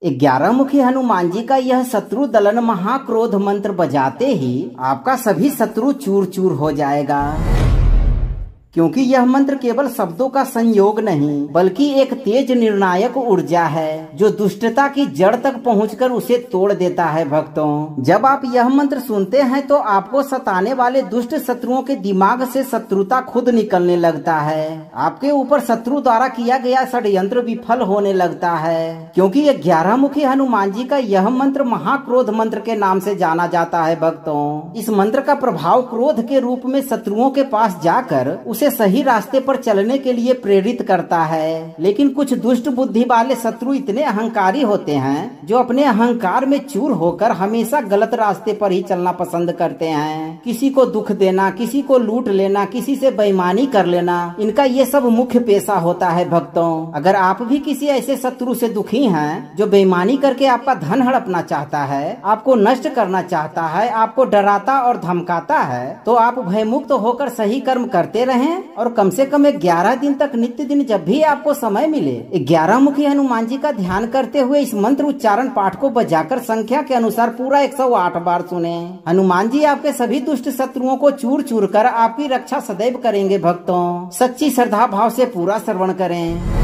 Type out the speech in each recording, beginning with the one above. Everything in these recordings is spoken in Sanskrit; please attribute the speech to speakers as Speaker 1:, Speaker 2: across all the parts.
Speaker 1: 11 मुखी हनुमान जी का यह शत्रु दलन महाक्रोध मंत्र बजाते ही आपका सभी शत्रु चूर चूर हो जाएगा, क्योंकि यह मंत्र केवल शब्दों का संयोग नहीं बल्कि एक तेज निर्णायक ऊर्जा है जो दुष्टता की जड़ तक पहुंचकर उसे तोड़ देता है। भक्तों, जब आप यह मंत्र सुनते हैं तो आपको सताने वाले दुष्ट शत्रुओं के दिमाग से शत्रुता खुद निकलने लगता है। आपके ऊपर शत्रु द्वारा किया गया षड्यंत्र विफल होने लगता है, क्योंकि 11 मुखी हनुमान जी का यह मंत्र महाक्रोध मंत्र के नाम से जाना जाता है। भक्तों, इस मंत्र का प्रभाव क्रोध के रूप में शत्रुओं के पास जाकर उसे सही रास्ते पर चलने के लिए प्रेरित करता है। लेकिन कुछ दुष्ट बुद्धि वाले शत्रु इतने अहंकारी होते हैं जो अपने अहंकार में चूर होकर हमेशा गलत रास्ते पर ही चलना पसंद करते हैं। किसी को दुख देना, किसी को लूट लेना, किसी से बेईमानी कर लेना, इनका ये सब मुख्य पेशा होता है। भक्तों, अगर आप भी किसी ऐसे शत्रु से दुखी हैं जो बेईमानी करके आपका धन हड़पना चाहता है, आपको नष्ट करना चाहता है, आपको डराता और धमकाता है, तो आप भयमुक्त होकर सही कर्म करते रहें और कम से कम 11 दिन तक नित्य दिन जब भी आपको समय मिले 11 मुखी हनुमान जी का ध्यान करते हुए इस मंत्र उच्चारण पाठ को बजाकर संख्या के अनुसार पूरा 108 बार सुने। हनुमान जी आपके सभी दुष्ट शत्रुओं को चूर चूर कर आपकी रक्षा सदैव करेंगे। भक्तों, सच्ची श्रद्धा भाव से पूरा श्रवण करें।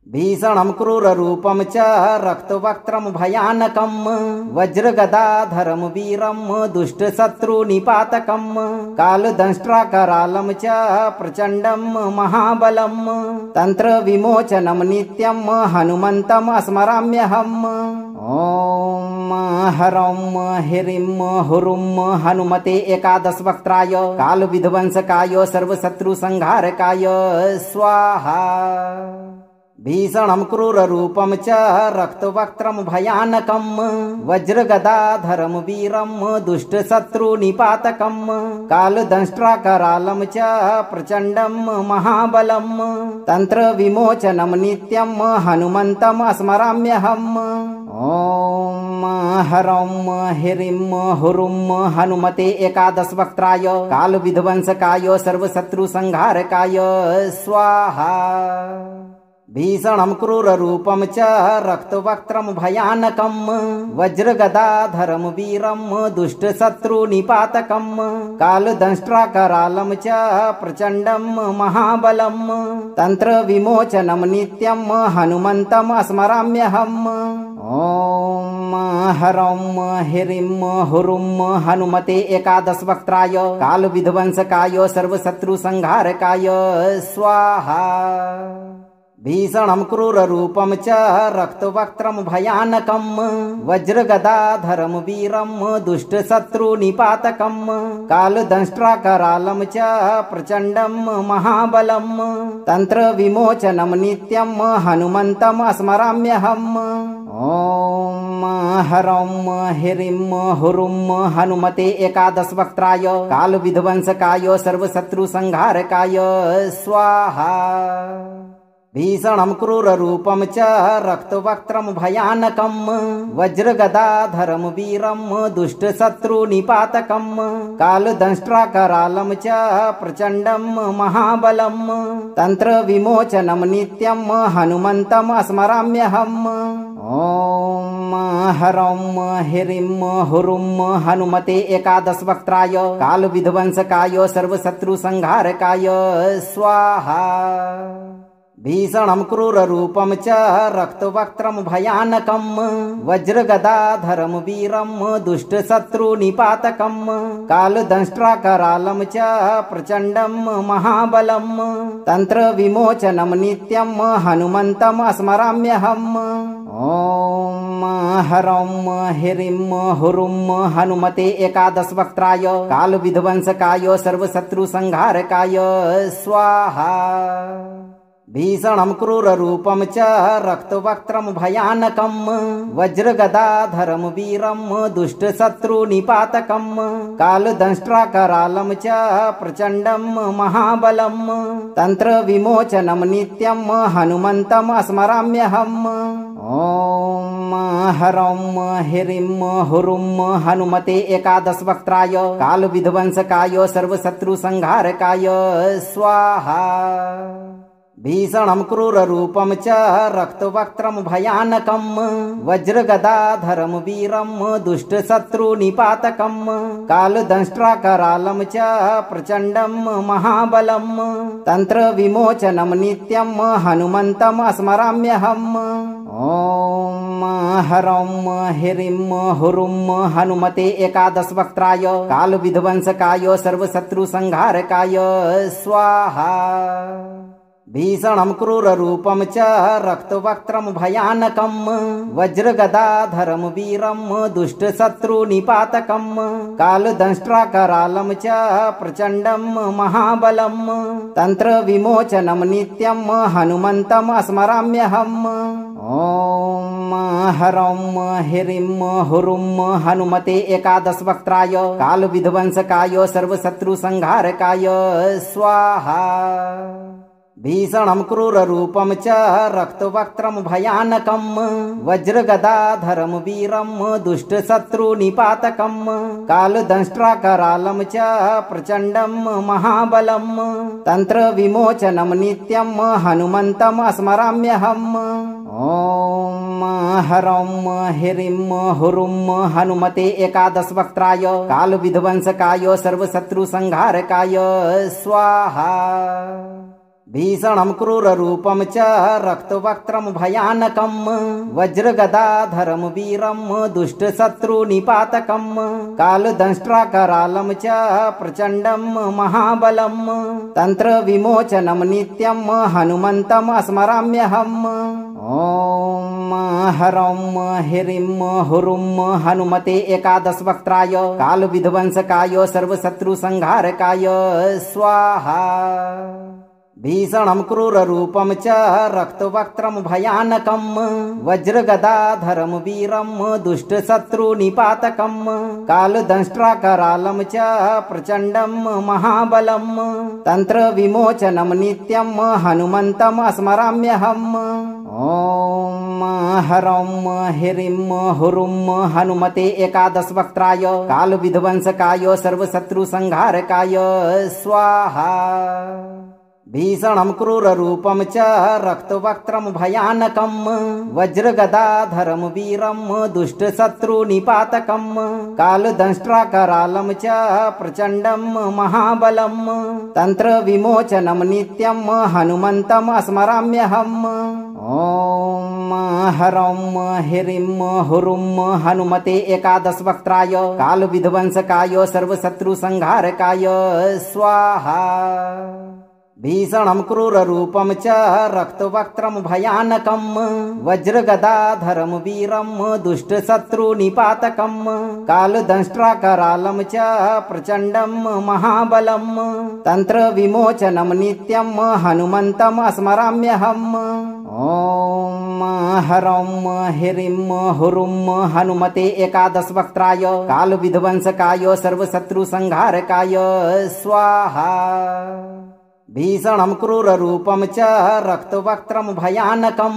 Speaker 1: भीषणं क्रूर रूपम च रक्तवक्त्रम भयानकम वज्रगदाधरम वीरम दुष्ट शत्रु निपातकम कालदंष्ट्राकरालं च प्रचंडम महाबलम तंत्र विमोचनम नित्यम हनुमंतम स्मराम्यहम्। ओम हरम ह्रीं हुरुम हनुमते एकादश वक्त्राय काल विध्वंसकाय सर्वशत्रु संहारकाय स्वाहा। भीषणं क्रूर रूपम च रक्तवक्त्रम भयानकम वज्रगदाधरम वीरम दुष्ट शत्रु निपातकम कालदंष्ट्राकरालं च प्रचंडम महाबलम तंत्र विमोचनम नित्यम हनुमंतम स्मराम्यहम्। ओम हरम ह्रीं हुरुम हनुमते एकादश वक्त्राय काल विध्वंसकाय सर्वशत्रु संहारकाय स्वाहा। भीषणं क्रूर रूपम च रक्तवक्त्रम भयानकम वज्रगदाधरम वीरम दुष्ट शत्रु निपातकम कालदंष्ट्राकरालं च प्रचंडम महाबलम तंत्र विमोचनम नित्यम हनुमंतम स्मराम्यहम्। ओम हरम ह्रीं हुरुम हनुमते एकादश वक्त्राय काल विध्वंसकाय सर्वशत्रु संहारकाय स्वाहा। भीषणं क्रूर रूपम च रक्तवक्त्रम भयानकम वज्रगदाधरम वीरम दुष्ट शत्रु निपातकम कालदंष्ट्राकरालं च प्रचंडम महाबलम तंत्र विमोचनम नित्यम हनुमंतम स्मराम्यहम्। ओम हरम ह्रीं हुरुम हनुमते एकादश वक्त्राय काल विध्वंसकाय सर्वशत्रु संहारकाय स्वाहा। भीषणं क्रूर रूपम च रक्तवक्त्रम भयानकम वज्रगदाधरम वीरम दुष्ट शत्रु निपातकम कालदंष्ट्राकरालं च प्रचंडम महाबलम तंत्र विमोचनम नित्यम हनुमंतम स्मराम्यहम्। ओम हरम ह्रीं हुरुम हनुमते एकादश वक्त्राय काल विध्वंसकाय सर्वशत्रु संहारकाय स्वाहा। भीषणं क्रूर रूपम च रक्तवक्त्रम भयानकम वज्रगदाधरम वीरम दुष्ट शत्रु निपातकम कालदंष्ट्राकरालं च प्रचंडम महाबलम तंत्र विमोचनम नित्यम हनुमंतम स्मराम्यहम्। ओम हरम ह्रीं हुरुम हनुमते एकादश वक्त्राय काल विध्वंसकाय सर्वशत्रु संहारकाय स्वाहा। भीषणं क्रूर रूपम च रक्तवक्त्रम भयानकम वज्रगदाधरम वीरम दुष्ट शत्रु निपातकम कालदंष्ट्राकरालं च प्रचंडम महाबलम तंत्र विमोचनम नित्यम हनुमंतम स्मराम्यहम्। ओम हरम ह्रीं हुरुम हनुमते एकादश वक्त्राय काल विध्वंसकाय सर्वशत्रु संहारकाय स्वाहा। भीषणं क्रूररूपं च रक्तवक्त्रं भयानकं वज्रगदाधरं वीरं दुष्टशत्रुनिपातकं कालदंष्ट्राकरालं च प्रचण्डं महाबलं तन्त्रविमोचनं नित्यं हनुमन्तम् स्मराम्यहम्। ॐ हरं ह्रीं हुरुं हनुमते एकादशवक्त्राय कालविध्वंसकाय सर्वशत्रुसंहारकाय स्वाहा। भीषणं क्रूररूपं च रक्तवक्त्रं भयानकं वज्रगदाधरं वीरं दुष्टशत्रुनिपातकं कालदंष्ट्राकरालं च प्रचण्डं महाबलं तन्त्रविमोचनं नित्यं हनुमन्तम् स्मराम्यहम्। ॐ हरं ह्रीं हुरुं हनुमते एकादशवक्त्राय कालविध्वंसकाय सर्वशत्रुसंहारकाय स्वाहा। भीषणं क्रूररूपं च रक्तवक्त्रं भयानकं वज्रगदाधरं वीरं दुष्टशत्रुनिपातकं कालदंष्ट्राकरालं च प्रचण्डं महाबलं तन्त्रविमोचनं नित्यं हनुमन्तम् स्मराम्यहम्। ॐ हरं ह्रीं हुरुं हनुमते एकादशवक्त्राय कालविध्वंसकाय सर्वशत्रुसंहारकाय स्वाहा। भीषणं क्रूररूपं च रक्तवक्त्रं भयानकं वज्रगदाधरं वीरं दुष्टशत्रुनिपातकं कालदंष्ट्राकरालं च प्रचण्डं महाबलं तन्त्रविमोचनं नित्यं हनुमन्तम् स्मराम्यहम्। ॐ हरं ह्रीं हुरुं हनुमते एकादशवक्त्राय कालविध्वंसकाय सर्वशत्रुसंहारकाय स्वाहा। भीषणं क्रूररूपं च रक्तवक्त्रं भयानकं वज्रगदाधरं वीरं दुष्टशत्रुनिपातकं कालदंष्ट्राकरालं च प्रचण्डं महाबलं तन्त्रविमोचनं नित्यं हनुमन्तम् स्मराम्यहम्। ॐ हरं ह्रीं हुरुं हनुमते एकादशवक्त्राय कालविध्वंसकाय सर्वशत्रुसंहारकाय स्वाहा। भीषणं क्रूररूपं च रक्तवक्त्रं भयानकं वज्रगदाधरं वीरं दुष्टशत्रुनिपातकं कालदंष्ट्राकरालं च प्रचण्डं महाबलं तन्त्रविमोचनं नित्यं हनुमन्तम् स्मराम्यहम्। ॐ हरं ह्रीं हुरुं हनुमते एकादशवक्त्राय कालविध्वंसकाय सर्वशत्रुसंहारकाय स्वाहा। भीषणं क्रूररूपं च रक्तवक्त्रं भयानकं वज्रगदाधरं वीरं दुष्टशत्रुनिपातकं कालदंष्ट्राकरालं च प्रचण्डं महाबलं तन्त्रविमोचनं नित्यं हनुमन्तम् स्मराम्यहम्। ॐ हरं ह्रीं हुरुं हनुमते एकादशवक्त्राय कालविध्वंसकाय सर्वशत्रुसंहारकाय स्वाहा। भीषणं क्रूररूपं च रक्तवक्त्रं भयानकं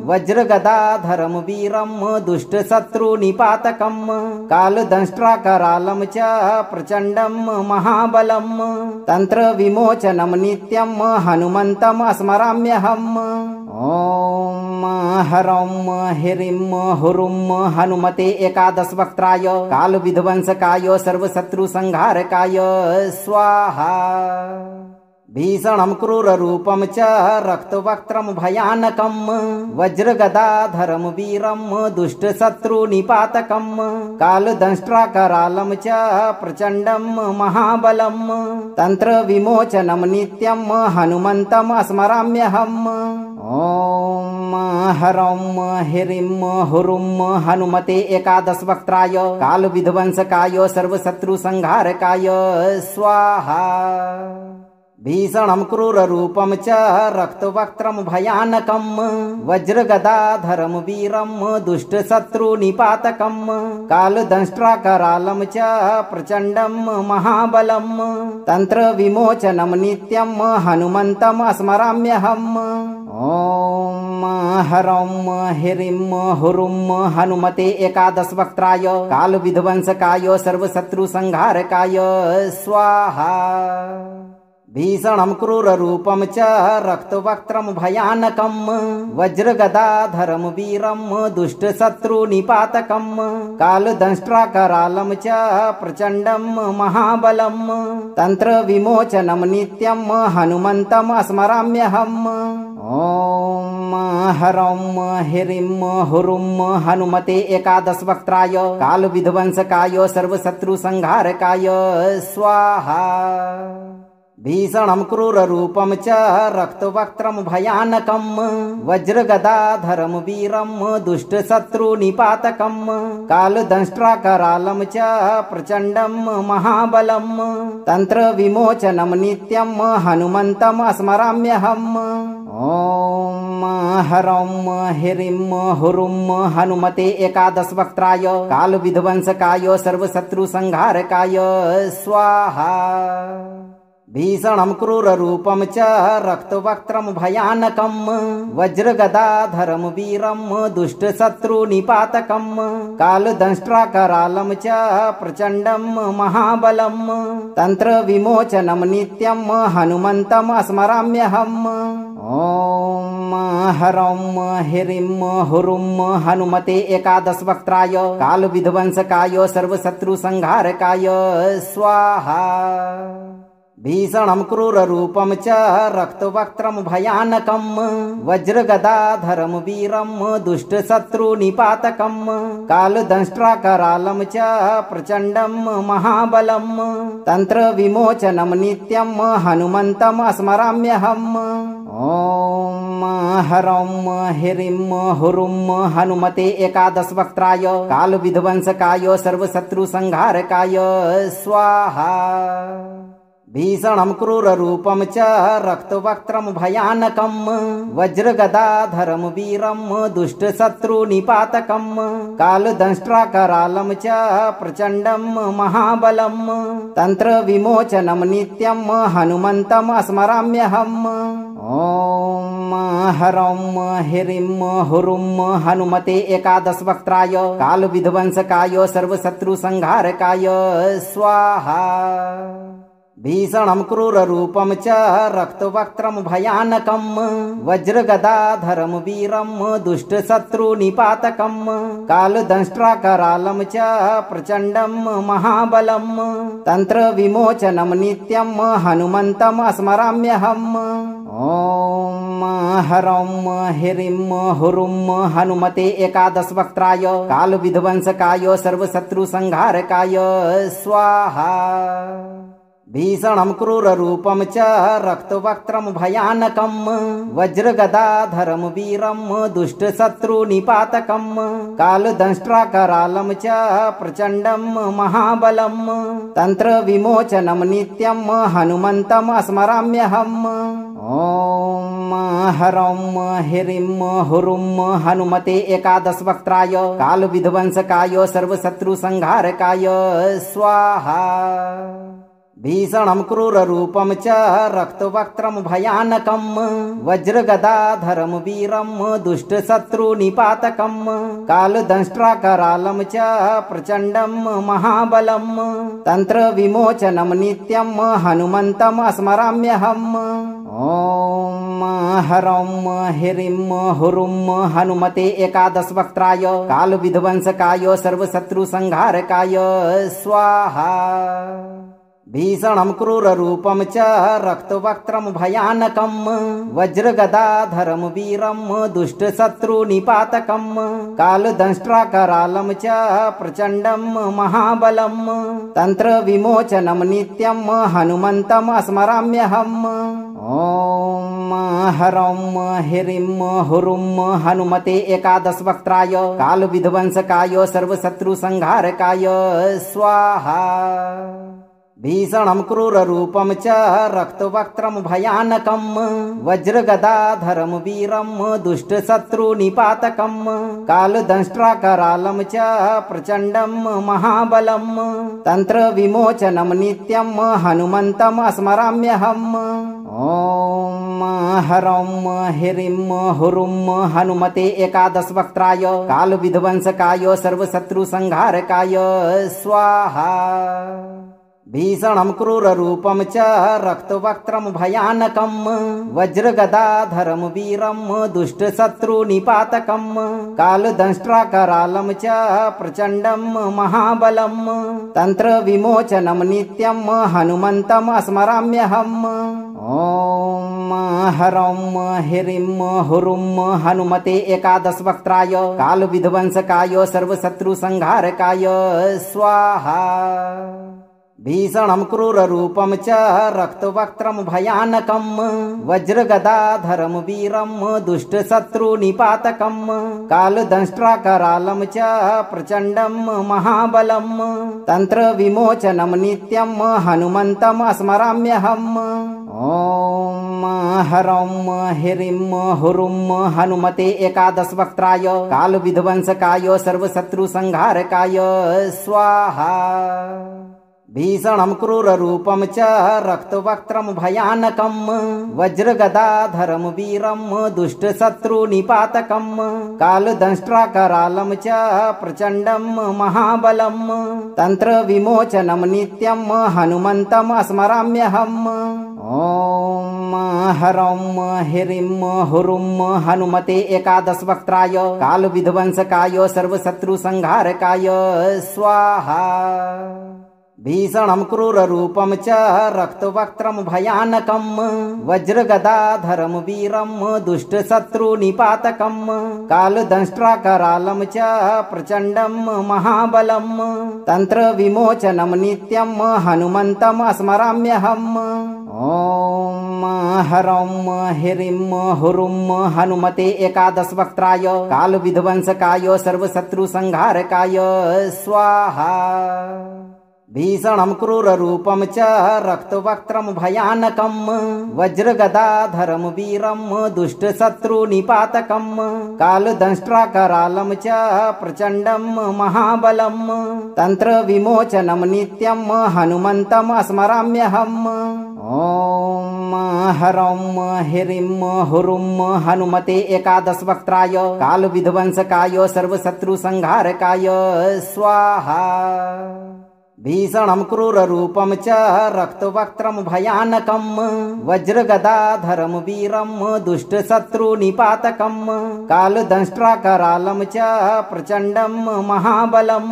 Speaker 1: वज्रगदाधरं वीरं दुष्टशत्रुनिपातकं कालदंष्ट्राकरालं च प्रचण्डं महाबलं तन्त्रविमोचनं नित्यं हनुमन्तम् स्मराम्यहम्। ॐ हरं ह्रीं हुरुं हनुमते एकादशवक्त्राय कालविध्वंसकाय सर्वशत्रुसंहारकाय स्वाहा। भीषणं क्रूररूपं च रक्तवक्त्रं भयानकं वज्रगदाधरं वीरं दुष्टशत्रुनिपातकं कालदंष्ट्राकरालं च प्रचण्डं महाबलं तन्त्रविमोचनं नित्यं हनुमन्तम् स्मराम्यहम्। ॐ हरं ह्रीं हुरुं हनुमते एकादशवक्त्राय कालविध्वंसकाय सर्वशत्रुसंहारकाय स्वाहा। भीषणं क्रूररूपं च रक्तवक्त्रं भयानकं वज्रगदाधरं वीरं दुष्टशत्रुनिपातकं कालदंष्ट्राकरालं च प्रचण्डं महाबलं तन्त्रविमोचनं नित्यं हनुमन्तम् स्मराम्यहम्। ॐ हरं ह्रीं हुरुं हनुमते एकादशवक्त्राय कालविध्वंसकाय सर्वशत्रुसंहारकाय स्वाहा। भीषणं क्रूररूपं च रक्तवक्त्रं भयानकं वज्रगदाधरं वीरं दुष्टशत्रुनिपातकं कालदंष्ट्राकरालं च प्रचण्डं महाबलं तन्त्रविमोचनं नित्यं हनुमन्तम् स्मराम्यहम्। ॐ हरं ह्रीं हुरुं हनुमते एकादशवक्त्राय कालविध्वंसकाय सर्वशत्रुसंहारकाय स्वाहा। भीषणं क्रूररूपं च रक्तवक्त्रं भयानकं वज्रगदाधरं वीरं दुष्टशत्रुनिपातकं कालदंष्ट्राकरालं च प्रचण्डं महाबलं तन्त्रविमोचनं नित्यं हनुमन्तम् स्मराम्यहम्। ॐ हरं ह्रीं हुरुं हनुमते एकादशवक्त्राय कालविध्वंसकाय सर्वशत्रुसंहारकाय स्वाहा। भीषणं क्रूररूपं च रक्तवक्त्रं भयानकं वज्रगदाधरं वीरं दुष्टशत्रुनिपातकं कालदंष्ट्राकरालं च प्रचण्डं महाबलं तन्त्रविमोचनं नित्यं हनुमन्तम् स्मराम्यहम्। ॐ हरं ह्रीं हुरुं हनुमते एकादशवक्त्राय कालविध्वंसकाय सर्वशत्रुसंहारकाय स्वाहा। भीषणं क्रूररूपं च रक्तवक्त्रं भयानकं वज्रगदाधरं वीरं दुष्टशत्रुनिपातकं कालदंष्ट्राकरालं च प्रचण्डं महाबलं तन्त्रविमोचनं नित्यं हनुमन्तम् स्मराम्यहम्। ॐ हरं ह्रीं हुरुं हनुमते एकादशवक्त्राय कालविध्वंसकाय सर्वशत्रुसंहारकाय स्वाहा। भीषणं क्रूररूपं च रक्तवक्त्रं भयानकं वज्रगदाधरं वीरं दुष्टशत्रुनिपातकं कालदंष्ट्राकरालं च प्रचण्डं महाबलं तन्त्रविमोचनं नित्यं हनुमन्तम् स्मराम्यहम्। ॐ हरं ह्रीं हुरुं हनुमते एकादशवक्त्राय कालविध्वंसकाय सर्वशत्रुसंहारकाय स्वाहा। भीषणं क्रूररूपं च रक्तवक्त्रं भयानकं वज्रगदाधरं वीरं दुष्टशत्रुनिपातकं कालदंष्ट्राकरालं च प्रचण्डं महाबलं तन्त्रविमोचनं नित्यं हनुमन्तम् स्मराम्यहम्। ॐ हरं ह्रीं हुरुं हनुमते एकादशवक्त्राय कालविध्वंसकाय सर्वशत्रुसंहारकाय स्वाहा। भीषणं क्रूररूपं च रक्तवक्त्रं भयानकं वज्रगदाधरं वीरं दुष्टशत्रुनिपातकं कालदंष्ट्राकरालं च प्रचण्डं महाबलं तन्त्रविमोचनं नित्यं हनुमन्तम् स्मराम्यहम्। ॐ हरं ह्रीं हुरुं हनुमते एकादशवक्त्राय कालविध्वंसकाय सर्वशत्रुसंहारकाय स्वाहा। भीषणं क्रूररूपं च रक्तवक्त्रं भयानकं वज्रगदाधरं वीरं दुष्टशत्रुनिपातकं कालदंष्ट्राकरालं च प्रचण्डं महाबलं तन्त्रविमोचनं नित्यं हनुमन्तम् स्मराम्यहम्। ॐ हरं ह्रीं हुरुं हनुमते एकादशवक्त्राय कालविध्वंसकाय सर्वशत्रुसंहारकाय स्वाहा। भीषणं क्रूररूपं च रक्तवक्त्रं भयानकं वज्रगदाधरं वीरं दुष्टशत्रुनिपातकं कालदंष्ट्राकरालं च प्रचण्डं महाबलं तन्त्रविमोचनं नित्यं हनुमन्तम् स्मराम्यहम्। ॐ हरं ह्रीं हुरुं हनुमते एकादशवक्त्राय कालविध्वंसकाय सर्वशत्रुसंहारकाय स्वाहा। भीषणं क्रूररूपं च रक्तवक्त्रं भयानकं वज्रगदाधरं वीरं दुष्टशत्रुनिपातकं कालदंष्ट्राकरालं च प्रचण्डं महाबलं तन्त्रविमोचनं नित्यं हनुमन्तम् स्मराम्यहम्। ॐ हरं ह्रीं हुरुं हनुमते एकादशवक्त्राय कालविध्वंसकाय सर्वशत्रुसंहारकाय स्वाहा। भीषणं क्रूररूपं च रक्तवक्त्रं भयानकं वज्रगदाधरं वीरं दुष्टशत्रुनिपातकं कालदंष्ट्राकरालं च प्रचण्डं महाबलं तन्त्रविमोचनं नित्यं हनुमन्तं स्मराम्यहम्। ॐ हरं ह्रीं हुरुं हनुमते एकादशवक्त्राय कालविध्वंसकाय सर्वशत्रुसंहारकाय स्वाहा। भीषणं क्रूररूपं च रक्तवक्त्रं भयानकं वज्रगदाधरं वीरं दुष्टशत्रुनिपातकं कालदंष्ट्राकरालं च प्रचण्डं महाबलं तन्त्रविमोचनं नित्यं हनुमन्तं स्मराम्यहम्। ॐ हरं ह्रीं हुरुं हनुमते एकादशवक्त्राय कालविध्वंसकाय सर्वशत्रुसंहारकाय स्वाहा। भीषणं क्रूररूपं च रक्तवक्त्रं भयानकं वज्रगदाधरं वीरं दुष्टशत्रुनिपातकं कालदंष्ट्राकरालं च प्रचण्डं महाबलं तन्त्रविमोचनं नित्यं हनुमन्तं स्मराम्यहम्। ॐ हरं ह्रीं हुरुं हनुमते एकादशवक्त्राय कालविध्वंसकाय सर्वशत्रुसंहारकाय स्वाहा। भीषणं क्रूररूपं च रक्तवक्त्रं भयानकं वज्रगदाधरं वीरं दुष्टशत्रुनिपातकं कालदंष्ट्राकरालं च प्रचण्डं महाबलं तन्त्रविमोचनं नित्यं हनुमन्तं स्मराम्यहम्। ॐ हरं ह्रीं हुरुं हनुमते एकादशवक्त्राय कालविध्वंसकाय सर्वशत्रुसंहारकाय स्वाहा। भीषणं क्रूररूपं च रक्तवक्त्रं भयानकं वज्रगदाधरं वीरं दुष्टशत्रुनिपातकं कालदंष्ट्राकरालं च प्रचण्डं महाबलं तन्त्रविमोचनं नित्यं हनुमन्तं स्मराम्यहम्। ॐ हरं ह्रीं हुरुं हनुमते एकादशवक्त्राय कालविध्वंसकाय सर्वशत्रुसंहारकाय स्वाहा। भीषणं क्रूररूपं च रक्तवक्त्रं भयानकं वज्रगदाधरं वीरं दुष्टशत्रुनिपातकं कालदंष्ट्राकरालं च प्रचण्डं महाबलं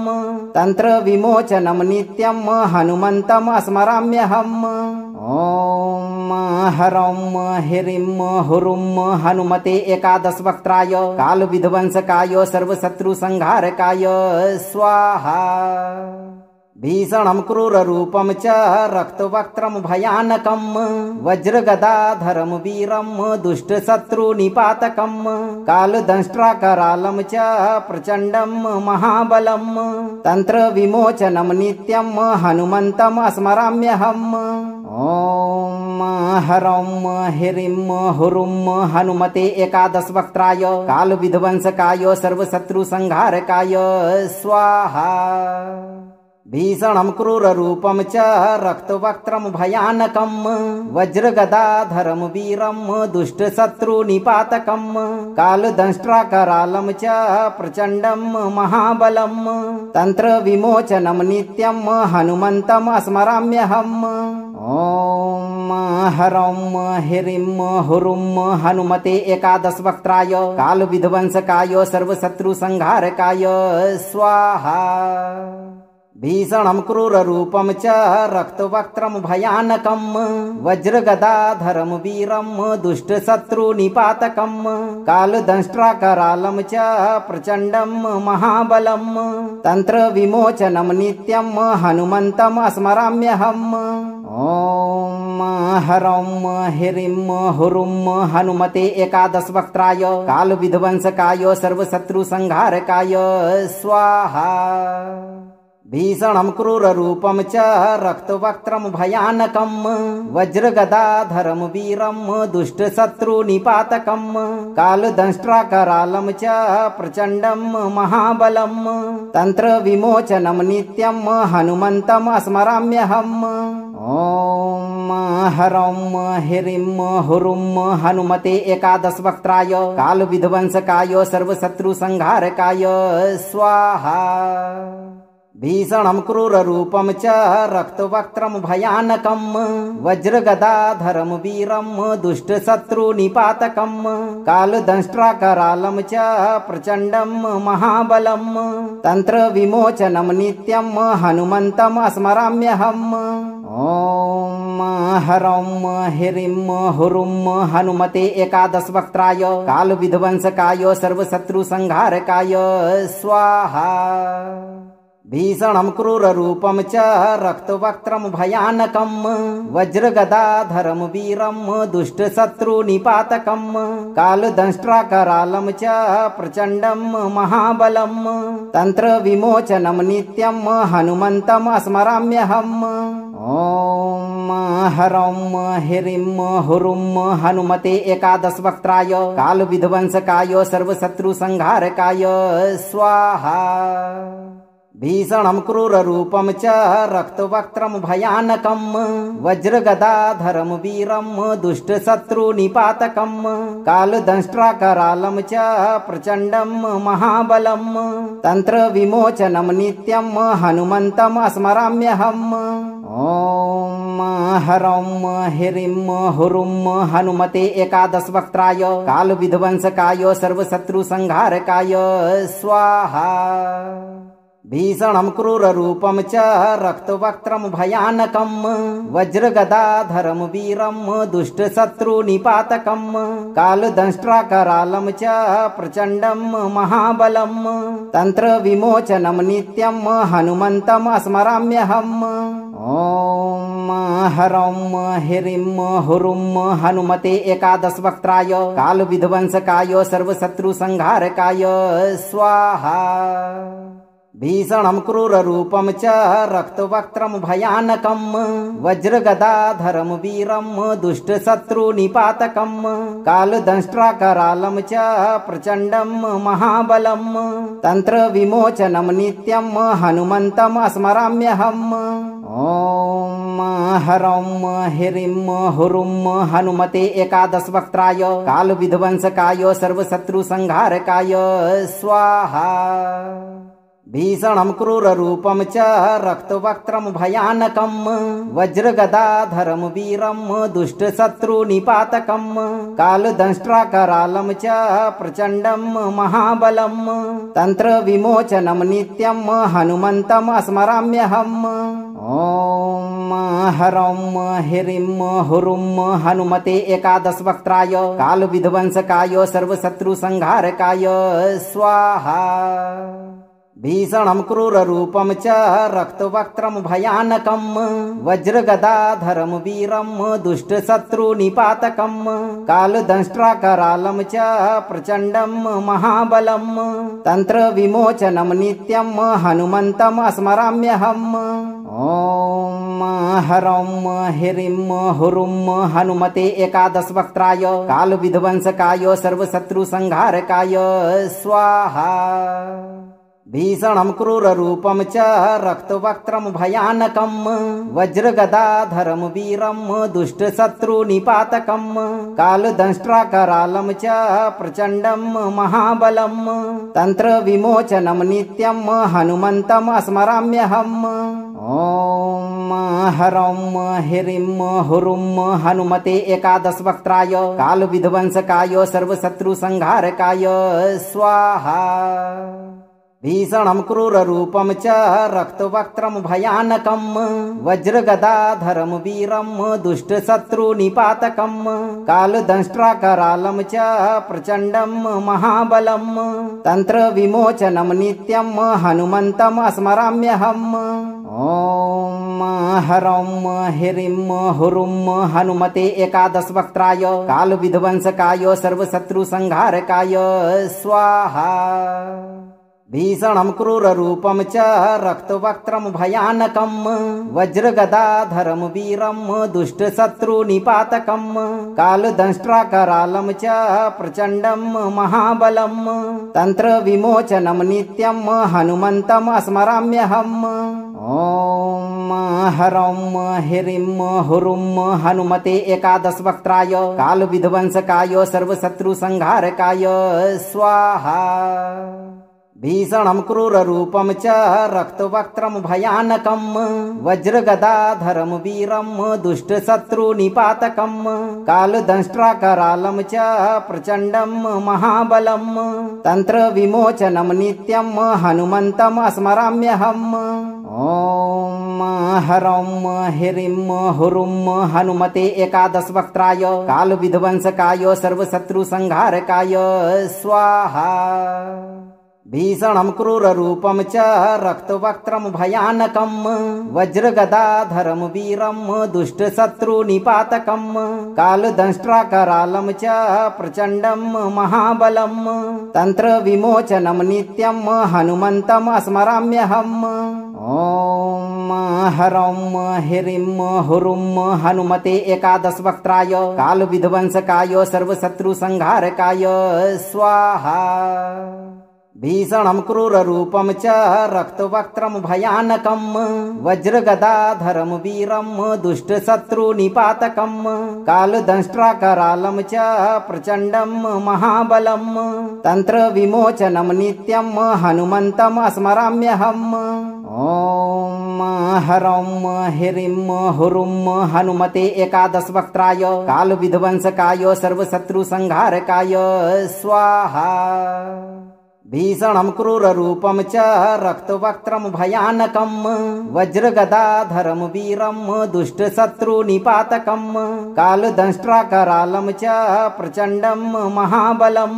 Speaker 1: तन्त्रविमोचनं नित्यं हनुमन्तं स्मराम्यहम्। ॐ हरं ह्रीं हुरुं हनुमते एकादशवक्त्राय कालविध्वंसकाय सर्वशत्रुसंहारकाय स्वाहा। भीषणं क्रूररूपं च रक्तवक्त्रं भयानकं वज्रगदाधरं वीरं दुष्टशत्रुनिपातकं कालदंष्ट्राकरालं च प्रचण्डं महाबलं तन्त्रविमोचनं नित्यं हनुमन्तं स्मराम्यहम्। ॐ हरं ह्रीं हुरुं हनुमते एकादशवक्त्राय कालविध्वंसकाय सर्वशत्रुसंहारकाय स्वाहा। भीषणं क्रूररूपं च रक्तवक्त्रं भयानकं वज्रगदाधरं वीरं दुष्टशत्रुनिपातकं कालदंष्ट्राकरालं च प्रचण्डं महाबलं तन्त्रविमोचनं नित्यं हनुमन्तं स्मराम्यहम्। ॐ हरं ह्रीं हुरुं हनुमते एकादशवक्त्राय कालविध्वंसकाय सर्वशत्रुसंहारकाय स्वाहा। भीषणं क्रूररूपं च रक्तवक्त्रं भयानकं वज्रगदाधरं वीरं दुष्टशत्रुनिपातकं कालदंष्ट्राकरालं च प्रचण्डं महाबलं तन्त्रविमोचनं नित्यं हनुमन्तं स्मराम्यहम्। ॐ हरं ह्रीं हुरुं हनुमते एकादशवक्त्राय कालविध्वंसकाय सर्वशत्रुसंहारकाय स्वाहा। भीषणं क्रूररूपं च रक्तवक्त्रं भयानकं वज्रगदाधरं वीरं दुष्टशत्रुनिपातकं कालदंष्ट्राकरालं च प्रचण्डं महाबलं तन्त्रविमोचनं नित्यं हनुमन्तं स्मराम्यहम्। ॐ हरं ह्रीं हुरुं हनुमते एकादशवक्त्राय कालविध्वंसकाय सर्वशत्रुसंहारकाय स्वाहा। भीषणं क्रूररूपं च रक्तवक्त्रं भयानकं वज्रगदाधरं वीरं दुष्टशत्रुनिपातकं कालदंष्ट्राकरालं च प्रचण्डं महाबलं तन्त्रविमोचनं नित्यं हनुमन्तम् स्मराम्यहम्। ॐ हरं ह्रीं हुरुं हनुमते एकादशवक्त्राय कालविध्वंसकाय सर्वशत्रुसंहारकाय स्वाहा। भीषणं क्रूररूपं च रक्तवक्त्रं भयानकं वज्रगदाधरं वीरं दुष्टशत्रुनिपातकं कालदंष्ट्राकरालं च प्रचण्डं महाबलं तन्त्रविमोचनं नित्यं हनुमन्तम् स्मराम्यहम्। ॐ हरं ह्रीं हुरुं हनुमते एकादशवक्त्राय कालविध्वंसकाय सर्वशत्रुसंहारकाय स्वाहा। भीषणं क्रूररूपं च रक्तवक्त्रं भयानकं वज्रगदाधरं वीरं दुष्टशत्रुनिपातकं कालदंष्ट्राकरालं च प्रचण्डं महाबलं तन्त्रविमोचनं नित्यं हनुमन्तम् स्मराम्यहम्। ॐ हरं ह्रीं हुरुं हनुमते एकादशवक्त्राय कालविध्वंसकाय सर्वशत्रुसंहारकाय स्वाहा। भीषणं क्रूररूपं च रक्तवक्त्रं भयानकं वज्रगदाधरं वीरं दुष्टशत्रुनिपातकं कालदंष्ट्राकरालं च प्रचण्डं महाबलं तन्त्रविमोचनं नित्यं हनुमन्तम् स्मराम्यहम्। ॐ हरं ह्रीं हुरुं हनुमते एकादशवक्त्राय कालविध्वंसकाय सर्वशत्रुसंहारकाय स्वाहा। भीषणं क्रूररूपं च रक्तवक्त्रं भयानकं वज्रगदाधरं वीरं दुष्टशत्रुनिपातकं कालदंष्ट्राकरालं च प्रचण्डं महाबलं तन्त्रविमोचनं नित्यं हनुमन्तम् स्मराम्यहम्। ॐ हरं ह्रीं हुरुं हनुमते एकादशवक्त्राय कालविध्वंसकाय सर्वशत्रुसंहारकाय स्वाहा। भीषणं क्रूररूपं च रक्तवक्त्रं भयानकं वज्रगदाधरं वीरं दुष्टशत्रुनिपातकं कालदंष्ट्राकरालं च प्रचण्डं महाबलं तन्त्रविमोचनं नित्यं हनुमन्तम् स्मराम्यहम्। ॐ हरं ह्रीं हुरुं हनुमते एकादशवक्त्राय कालविध्वंसकाय सर्वशत्रुसंहारकाय स्वाहा। भीषणं क्रूररूपं च रक्तवक्त्रं भयानकं वज्रगदाधरं वीरं दुष्टशत्रुनिपातकं कालदंष्ट्राकरालं च प्रचण्डं महाबलं तन्त्रविमोचनं नित्यं हनुमन्तम् स्मराम्यहम्। ॐ हरं ह्रीं हुरुं हनुमते एकादशवक्त्राय कालविध्वंसकाय सर्वशत्रुसंहारकाय स्वाहा। भीषणं क्रूररूपं च रक्तवक्त्रं भयानकं वज्रगदाधरं वीरं दुष्टशत्रुनिपातकं कालदंष्ट्राकरालं च प्रचण्डं महाबलं तन्त्रविमोचनं नित्यं हनुमन्तम् स्मराम्यहम्। ॐ हरं ह्रीं हुरुं हनुमते एकादशवक्त्राय कालविध्वंसकाय सर्वशत्रुसंहारकाय स्वाहा। भीषणं क्रूररूपं च रक्तवक्त्रं भयानकं वज्रगदाधरं वीरं दुष्टशत्रुनिपातकं कालदंष्ट्राकरालं च प्रचण्डं महाबलं तन्त्रविमोचनं नित्यं हनुमन्तम् स्मराम्यहम्। ॐ हरं ह्रीं हुरुं हनुमते एकादशवक्त्राय कालविध्वंसकाय सर्वशत्रुसंहारकाय स्वाहा। भीषणं क्रूररूपं च रक्तवक्त्रं भयानकं वज्रगदाधरं वीरं दुष्टशत्रुनिपातकं कालदंष्ट्राकरालं च प्रचण्डं महाबलं तन्त्रविमोचनं नित्यं हनुमन्तम् स्मराम्यहम्। ॐ हरं ह्रीं हुरुं हनुमते एकादशवक्त्राय कालविध्वंसकाय सर्वशत्रुसंहारकाय स्वाहा। भीषणं क्रूररूपं च रक्तवक्त्रं भयानकं वज्रगदाधरं वीरं दुष्टशत्रुनिपातकं कालदंष्ट्राकरालं च प्रचण्डं महाबलं तन्त्रविमोचनं नित्यं हनुमन्तं स्मराम्यहम्। ॐ हरं ह्रीं हुरुं हनुमते एकादशवक्त्राय कालविध्वंसकाय सर्वशत्रुसंहारकाय स्वाहा। भीषणं क्रूररूपं च रक्तवक्त्रं भयानकं वज्रगदाधरं वीरं दुष्टशत्रुनिपातकं कालदंष्ट्राकरालं च प्रचण्डं महाबलं तन्त्रविमोचनं नित्यं हनुमन्तं स्मराम्यहम्। ॐ हरं ह्रीं हुरुं हनुमते एकादशवक्त्राय कालविध्वंसकाय सर्वशत्रुसंहारकाय स्वाहा। भीषणं क्रूररूपं च रक्तवक्त्रं भयानकं वज्रगदाधरं वीरं दुष्टशत्रुनिपातकं कालदंष्ट्राकरालं च प्रचण्डं महाबलं तन्त्रविमोचनं नित्यं हनुमन्तं स्मराम्यहम्। ॐ हरं ह्रीं हुरुं हनुमते एकादशवक्त्राय कालविध्वंसकाय सर्वशत्रुसंहारकाय स्वाहा। भीषणं क्रूररूपं च रक्तवक्त्रं भयानकं वज्रगदाधरं वीरं दुष्टशत्रुनिपातकं कालदंष्ट्राकरालं च प्रचण्डं महाबलं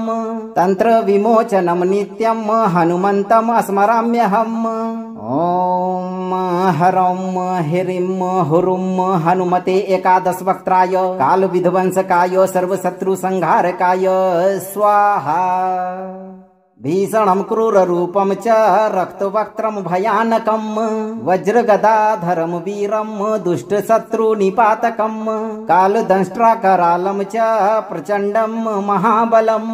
Speaker 1: तन्त्रविमोचनं नित्यं हनुमन्तं स्मराम्यहम्। ॐ हरं ह्रीं हुरुं हनुमते एकादशवक्त्राय कालविध्वंसकाय सर्वशत्रुसंहारकाय स्वाहा। भीषणं क्रूररूपं च रक्तवक्त्रं भयानकं वज्रगदाधरं वीरं दुष्टशत्रुनिपातकं कालदंष्ट्राकरालं च प्रचण्डं महाबलं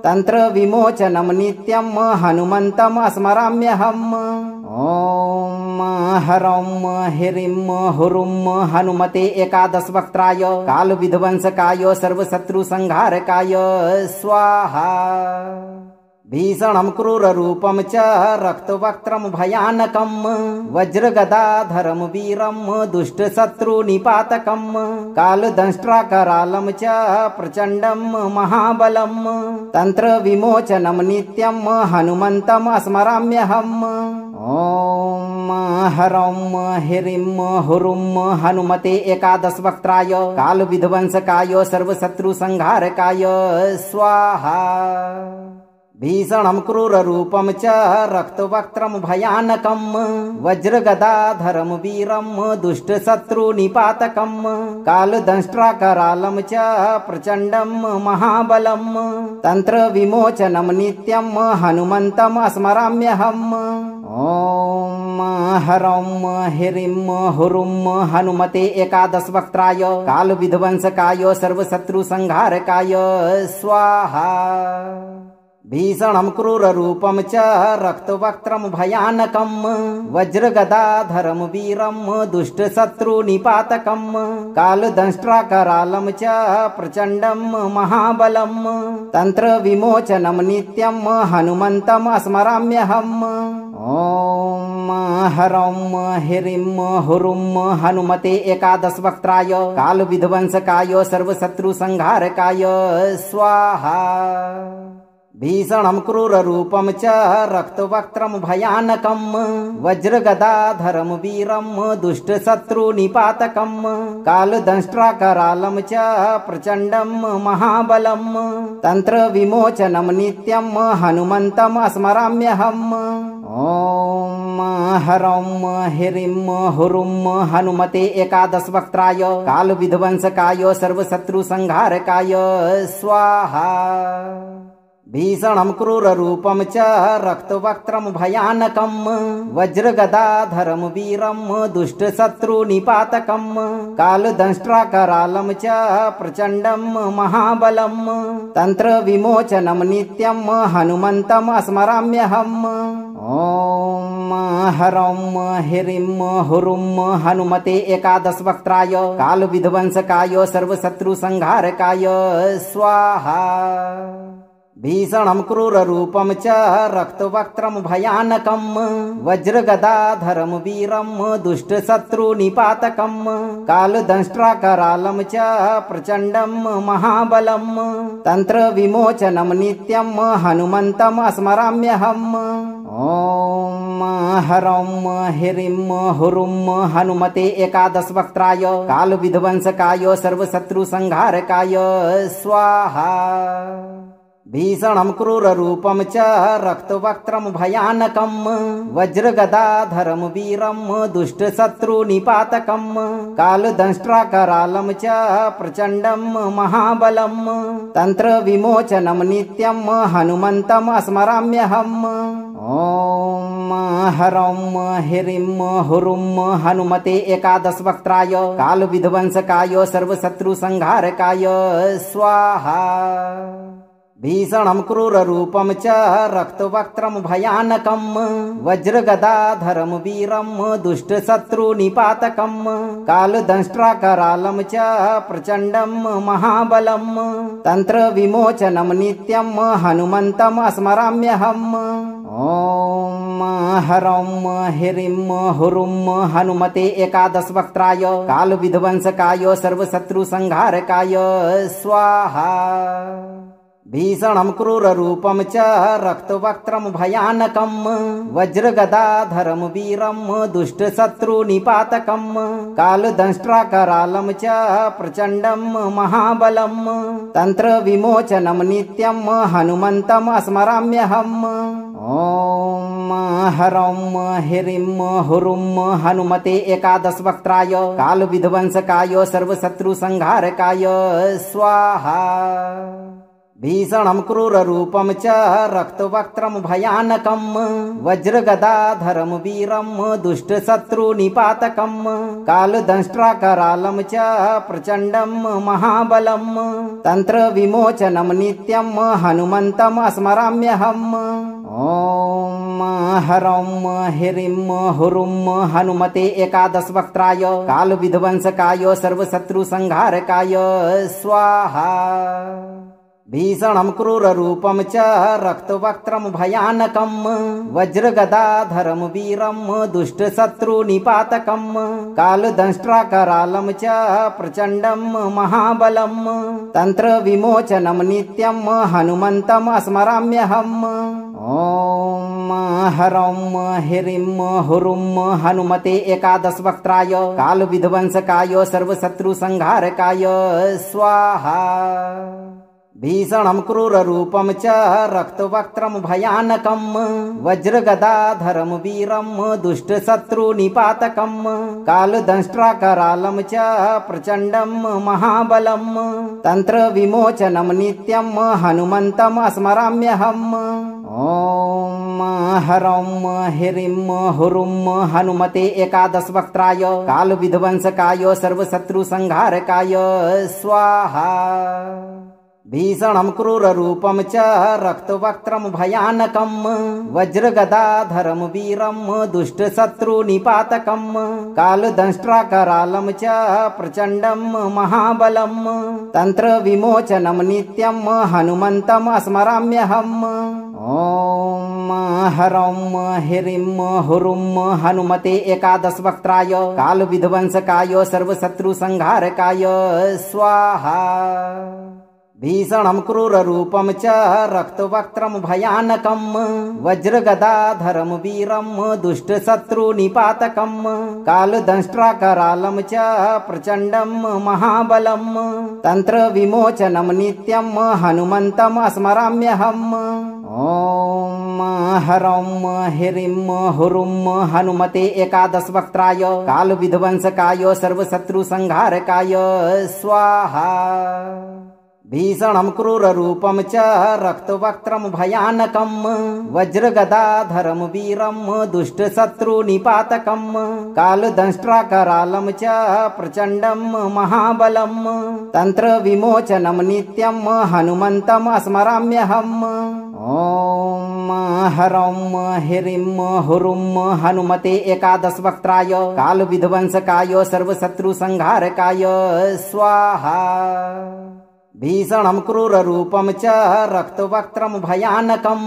Speaker 1: तन्त्रविमोचनं नित्यं हनुमन्तं स्मराम्यहम्। ॐ हरं ह्रीं हुरुं हनुमते एकादशवक्त्राय कालविध्वंसकाय सर्वशत्रुसंहारकाय स्वाहा। भीषणं क्रूररूपं च रक्तवक्त्रं भयानकं वज्रगदाधरं वीरं दुष्टशत्रुनिपातकं कालदंष्ट्राकरालं च प्रचण्डं महाबलं तन्त्रविमोचनं नित्यं हनुमन्तं स्मराम्यहम्। ॐ हरं ह्रीं हुरुं हनुमते एकादशवक्त्राय कालविध्वंसकाय सर्वशत्रुसंहारकाय स्वाहा। भीषणं क्रूररूपं च रक्तवक्त्रं भयानकं वज्रगदाधरं वीरं दुष्टशत्रुनिपातकं कालदंष्ट्राकरालं च प्रचण्डं महाबलं तन्त्रविमोचनं नित्यं हनुमन्तं स्मराम्यहम्। ॐ हरं ह्रीं हुरुं हनुमते एकादशवक्त्राय कालविध्वंसकाय सर्वशत्रुसंहारकाय स्वाहा। भीषणं क्रूररूपं च रक्तवक्त्रं भयानकं वज्रगदाधरं वीरं दुष्टशत्रुनिपातकं कालदंष्ट्राकरालं च प्रचण्डं महाबलं तन्त्रविमोचनं नित्यं हनुमन्तं स्मराम्यहम्। ॐ हरं ह्रीं हुरुं हनुमते एकादशवक्त्राय कालविध्वंसकाय सर्वशत्रुसंहारकाय स्वाहा। भीषणं क्रूररूपं च रक्तवक्त्रं भयानकं वज्रगदाधरं वीरं दुष्टशत्रुनिपातकं कालदंष्ट्राकरालं च प्रचण्डं महाबलं तन्त्रविमोचनं नित्यं हनुमन्तं स्मराम्यहम्। ॐ हरं ह्रीं हुरुं हनुमते एकादशवक्त्राय कालविध्वंसकाय सर्वशत्रुसंहारकाय स्वाहा। भीषणं क्रूररूपं च रक्तवक्त्रं भयानकं वज्रगदाधरं वीरं दुष्टशत्रुनिपातकं कालदंष्ट्राकरालं च प्रचण्डं महाबलं तन्त्रविमोचनं नित्यं हनुमन्तं स्मराम्यहम्। ॐ हरं ह्रीं हुरुं हनुमते एकादशवक्त्राय कालविध्वंसकाय सर्वशत्रुसंहारकाय स्वाहा। भीषणं क्रूररूपं च रक्तवक्त्रं भयानकं वज्रगदाधरं वीरं दुष्टशत्रुनिपातकं कालदंष्ट्राकरालं च प्रचण्डं महाबलं तन्त्रविमोचनं नित्यं हनुमन्तं स्मराम्यहम्। ॐ हरं ह्रीं हुरुं हनुमते एकादशवक्त्राय कालविध्वंसकाय सर्वशत्रुसंहारकाय स्वाहा। भीषणं क्रूररूपं च रक्तवक्त्रं भयानकं वज्रगदाधरं वीरं दुष्टशत्रुनिपातकं कालदंष्ट्राकरालं च प्रचण्डं महाबलं तन्त्रविमोचनं नित्यं हनुमन्तं स्मराम्यहम्। ॐ हरं ह्रीं हुरुं हनुमते एकादशवक्त्राय कालविध्वंसकाय सर्वशत्रुसंहारकाय स्वाहा। भीषणं क्रूररूपं च रक्तवक्त्रं भयानकं वज्रगदाधरं वीरं दुष्टशत्रुनिपातकं कालदंष्ट्राकरालं च प्रचण्डं महाबलं तन्त्रविमोचनं नित्यं हनुमन्तं स्मराम्यहम्। ॐ हरं ह्रीं हुरुं हनुमते एकादशवक्त्राय कालविध्वंसकाय सर्वशत्रुसंहारकाय स्वाहा। भीषणं क्रूररूपं च रक्तवक्त्रं भयानकं वज्रगदाधरं वीरं दुष्टशत्रुनिपातकं कालदंष्ट्राकरालं च प्रचण्डं महाबलं तन्त्रविमोचनं नित्यं हनुमन्तं स्मराम्यहम्। ॐ हरं ह्रीं हुरुं हनुमते एकादशवक्त्राय कालविध्वंसकाय सर्वशत्रुसंहारकाय स्वाहा। भीषणं क्रूररूपं च रक्तवक्त्रं भयानकं वज्रगदाधरं वीरं दुष्टशत्रुनिपातकं कालदंष्ट्राकरालं च प्रचण्डं महाबलं तन्त्रविमोचनं नित्यं हनुमन्तं स्मराम्यहम्। ॐ हरं ह्रीं हुरुं हनुमते एकादशवक्त्राय कालविध्वंसकाय सर्वशत्रुसंहारकाय स्वाहा। भीषणं क्रूररूपं च रक्तवक्त्रं भयानकं वज्रगदाधरं वीरं दुष्टशत्रुनिपातकं कालदंष्ट्राकरालं च प्रचण्डं महाबलं तन्त्रविमोचनं नित्यं हनुमन्तं स्मराम्यहम्। ॐ हरं ह्रीं हुरुं हनुमते एकादशवक्त्राय कालविध्वंसकाय सर्वशत्रुसंहारकाय स्वाहा। भीषणं क्रूररूपं च रक्तवक्त्रं भयानकं वज्रगदाधरं वीरं दुष्टशत्रुनिपातकं कालदंष्ट्राकरालं च प्रचण्डं महाबलं तन्त्रविमोचनं नित्यं हनुमन्तं स्मराम्यहम्। ॐ हरं ह्रीं हुरुं हनुमते एकादशवक्त्राय कालविध्वंसकाय सर्वशत्रुसंहारकाय स्वाहा। भीषणं क्रूररूपं च रक्तवक्त्रं भयानकं वज्रगदाधरं वीरं दुष्टशत्रुनिपातकं कालदंष्ट्राकरालं च प्रचण्डं महाबलं तन्त्रविमोचनं नित्यं हनुमन्तं स्मराम्यहम्। ॐ हरं ह्रीं हुरुं हनुमते एकादशवक्त्राय कालविध्वंसकाय सर्वशत्रुसंहारकाय स्वाहा। भीषणं क्रूररूपं च रक्तवक्त्रं भयानकं वज्रगदाधरं वीरं दुष्टशत्रुनिपातकं कालदंष्ट्राकरालं च प्रचण्डं महाबलं तन्त्रविमोचनं नित्यं हनुमन्तं स्मराम्यहम्। ॐ हरं ह्रीं हुरुं हनुमते एकादशवक्त्राय कालविध्वंसकाय सर्वशत्रुसंहारकाय स्वाहा। भीषणं क्रूररूपं च रक्तवक्त्रं भयानकं वज्रगदाधरं वीरं दुष्टशत्रुनिपातकं कालदंष्ट्राकरालं च प्रचण्डं महाबलं तन्त्रविमोचनं नित्यं हनुमन्तं स्मराम्यहम्। ॐ हरं ह्रीं हुरुं हनुमते एकादशवक्त्राय कालविध्वंसकाय सर्वशत्रुसंहारकाय स्वाहा। भीषणं क्रूररूपं च रक्तवक्त्रं भयानकं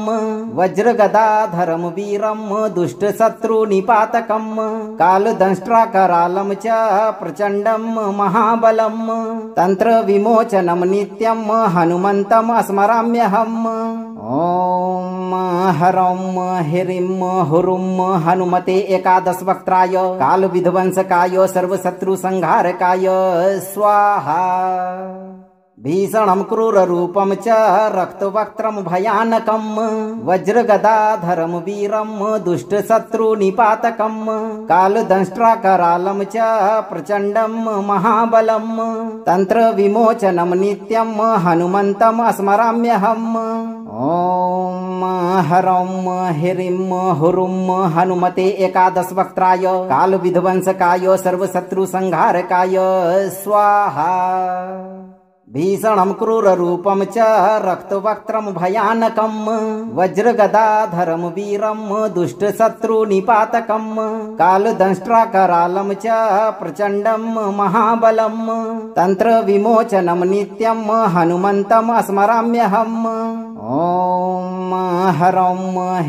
Speaker 1: वज्रगदाधरं वीरं दुष्टशत्रुनिपातकं कालदंष्ट्राकरालं च प्रचण्डं महाबलं तन्त्रविमोचनं नित्यं हनुमन्तं स्मराम्यहम्। ॐ हरं ह्रीं हुरुं हनुमते एकादशवक्त्राय कालविध्वंसकाय सर्वशत्रुसंहारकाय स्वाहा। भीषणं क्रूररूपं च रक्तवक्त्रं भयानकं वज्रगदाधरं वीरं दुष्टशत्रुनिपातकं कालदंष्ट्राकरालं च प्रचण्डं महाबलं तन्त्रविमोचनं नित्यं हनुमन्तं स्मराम्यहम्। ॐ हरं ह्रीं हुरुं हनुमते एकादशवक्त्राय कालविध्वंसकाय सर्वशत्रुसंहारकाय स्वाहा। भीषणं क्रूररूपं च रक्तवक्त्रं भयानकं वज्रगदाधरं वीरं दुष्टशत्रुनिपातकं कालदंष्ट्राकरालं च प्रचण्डं महाबलं तन्त्रविमोचनं नित्यं हनुमन्तं स्मराम्यहम्। ॐ हरं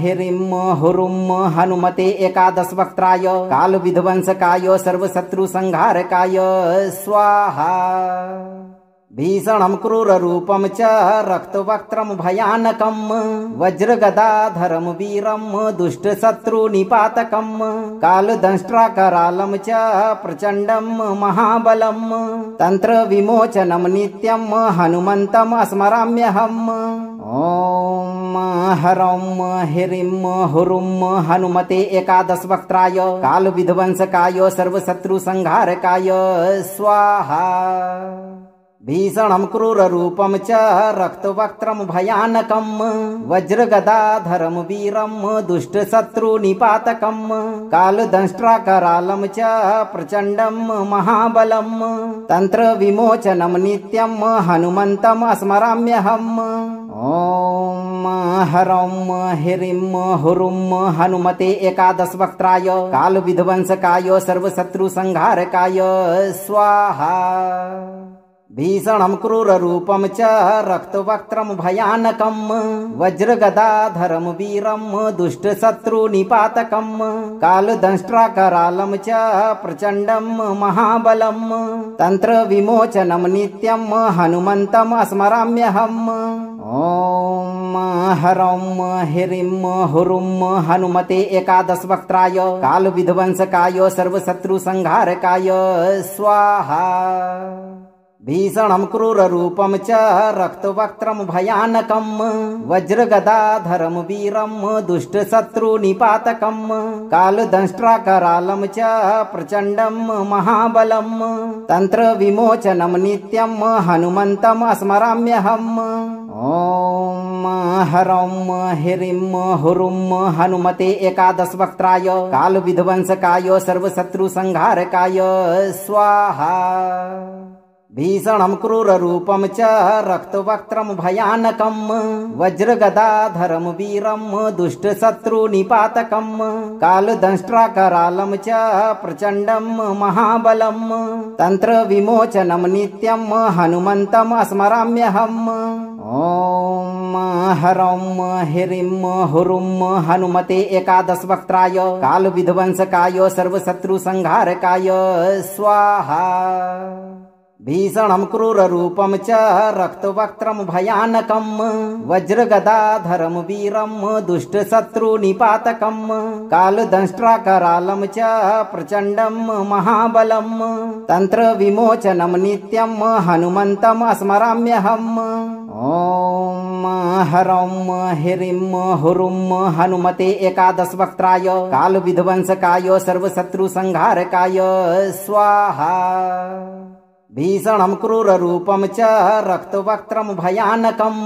Speaker 1: ह्रीं हुरुं हनुमते एकादशवक्त्राय कालविध्वंसकाय सर्वशत्रुसंहारकाय स्वाहा। भीषणं क्रूररूपं च रक्तवक्त्रं भयानकं वज्रगदाधरं वीरं दुष्टशत्रुनिपातकं कालदंष्ट्राकरालं च प्रचण्डं महाबलं तन्त्रविमोचनं नित्यं हनुमन्तं स्मराम्यहम्। ॐ हरं ह्रीं हुरुं हनुमते एकादशवक्त्राय कालविध्वंसकाय सर्वशत्रुसंहारकाय स्वाहा। भीषणं क्रूररूपं च रक्तवक्त्रं भयानकं वज्रगदाधरं वीरं दुष्टशत्रुनिपातकं कालदंष्ट्राकरालं च प्रचण्डं महाबलं तन्त्रविमोचनं नित्यं हनुमन्तं स्मराम्यहम्। ॐ हरं ह्रीं हुरुं हनुमते एकादशवक्त्राय कालविध्वंसकाय सर्वशत्रुसंहारकाय स्वाहा। भीषणं क्रूररूपं च रक्तवक्त्रं भयानकं वज्रगदाधरं वीरं दुष्टशत्रुनिपातकं कालदंष्ट्राकरालं च प्रचण्डं महाबलं तन्त्रविमोचनं नित्यं हनुमन्तं स्मराम्यहम्। ॐ हरं ह्रीं हुरुं हनुमते एकादशवक्त्राय कालविध्वंसकाय सर्वशत्रुसंहारकाय स्वाहा। भीषणं क्रूररूपं च रक्तवक्त्रं भयानकं वज्रगदाधरं वीरं दुष्टशत्रुनिपातकं कालदंष्ट्राकरालं च प्रचण्डं महाबलं तन्त्रविमोचनं नित्यं हनुमन्तं स्मराम्यहम्। ॐ हरं ह्रीं हुरुं हनुमते एकादशवक्त्राय कालविध्वंसकाय सर्वशत्रुसंहारकाय स्वाहा। भीषणं क्रूररूपं च रक्तवक्त्रं भयानकं वज्रगदाधरं वीरं दुष्टशत्रुनिपातकं कालदंष्ट्राकरालं च प्रचण्डं महाबलं तन्त्रविमोचनं नित्यं हनुमन्तं स्मराम्यहम्। ॐ हरं ह्रीं हुरुं हनुमते एकादशवक्त्राय कालविध्वंसकाय सर्वशत्रुसंहारकाय स्वाहा। भीषणं क्रूररूपं च रक्तवक्त्रं भयानकं वज्रगदाधरं वीरं दुष्टशत्रुनिपातकं कालदंष्ट्राकरालं च प्रचण्डं महाबलं तन्त्रविमोचनं नित्यं हनुमन्तं स्मराम्यहम्। ॐ हरं ह्रीं हुरुं हनुमते एकादशवक्त्राय कालविध्वंसकाय सर्वशत्रुसंहारकाय स्वाहा। भीषणं क्रूररूपं च रक्तवक्त्रं भयानकं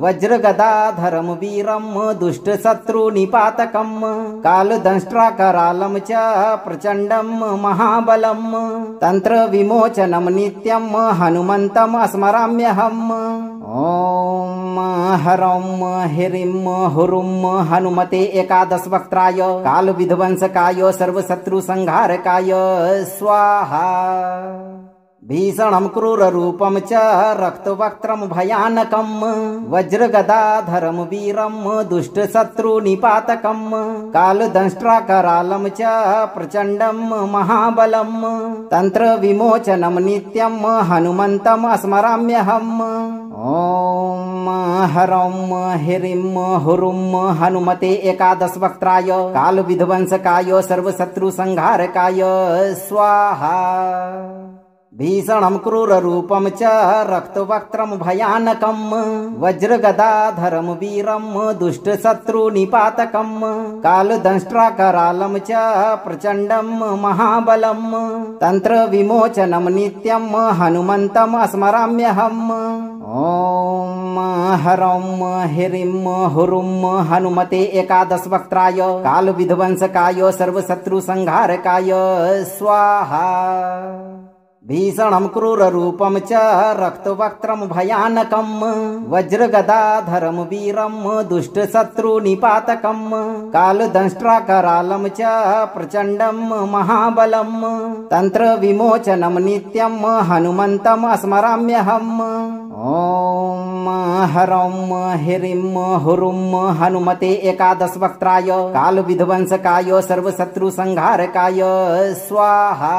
Speaker 1: वज्रगदाधरं वीरं दुष्टशत्रुनिपातकं कालदंष्ट्राकरालं च प्रचण्डं महाबलं तन्त्रविमोचनं नित्यं हनुमन्तं स्मराम्यहम्। ॐ हरं ह्रीं हुरुं हनुमते एकादशवक्त्राय कालविध्वंसकाय सर्वशत्रुसंहारकाय स्वाहा। भीषणं क्रूररूपं च रक्तवक्त्रं भयानकं वज्रगदाधरं वीरं दुष्टशत्रुनिपातकं कालदंष्ट्राकरालं च प्रचण्डं महाबलं तन्त्रविमोचनं नित्यं हनुमन्तं स्मराम्यहम्। ॐ हरं ह्रीं हुरुं हनुमते एकादशवक्त्राय कालविध्वंसकाय सर्वशत्रुसंहारकाय स्वाहा। भीषणं क्रूररूपं च रक्तवक्त्रं भयानकं वज्रगदाधरं वीरं दुष्टशत्रुनिपातकं कालदंष्ट्राकरालं च प्रचण्डं महाबलं तन्त्रविमोचनं नित्यं हनुमन्तं स्मराम्यहम्। ॐ हरं ह्रीं हुरुं हनुमते एकादशवक्त्राय कालविध्वंसकाय सर्वशत्रुसंहारकाय स्वाहा। भीषणं क्रूररूपं च रक्तवक्त्रं भयानकं वज्रगदाधरं वीरं दुष्टशत्रुनिपातकं कालदंष्ट्राकरालं च प्रचण्डं महाबलं तन्त्रविमोचनं नित्यं हनुमन्तं स्मराम्यहम्। ॐ हरं ह्रीं हुरुं हनुमते एकादशवक्त्राय कालविध्वंसकाय सर्वशत्रुसंहारकाय स्वाहा।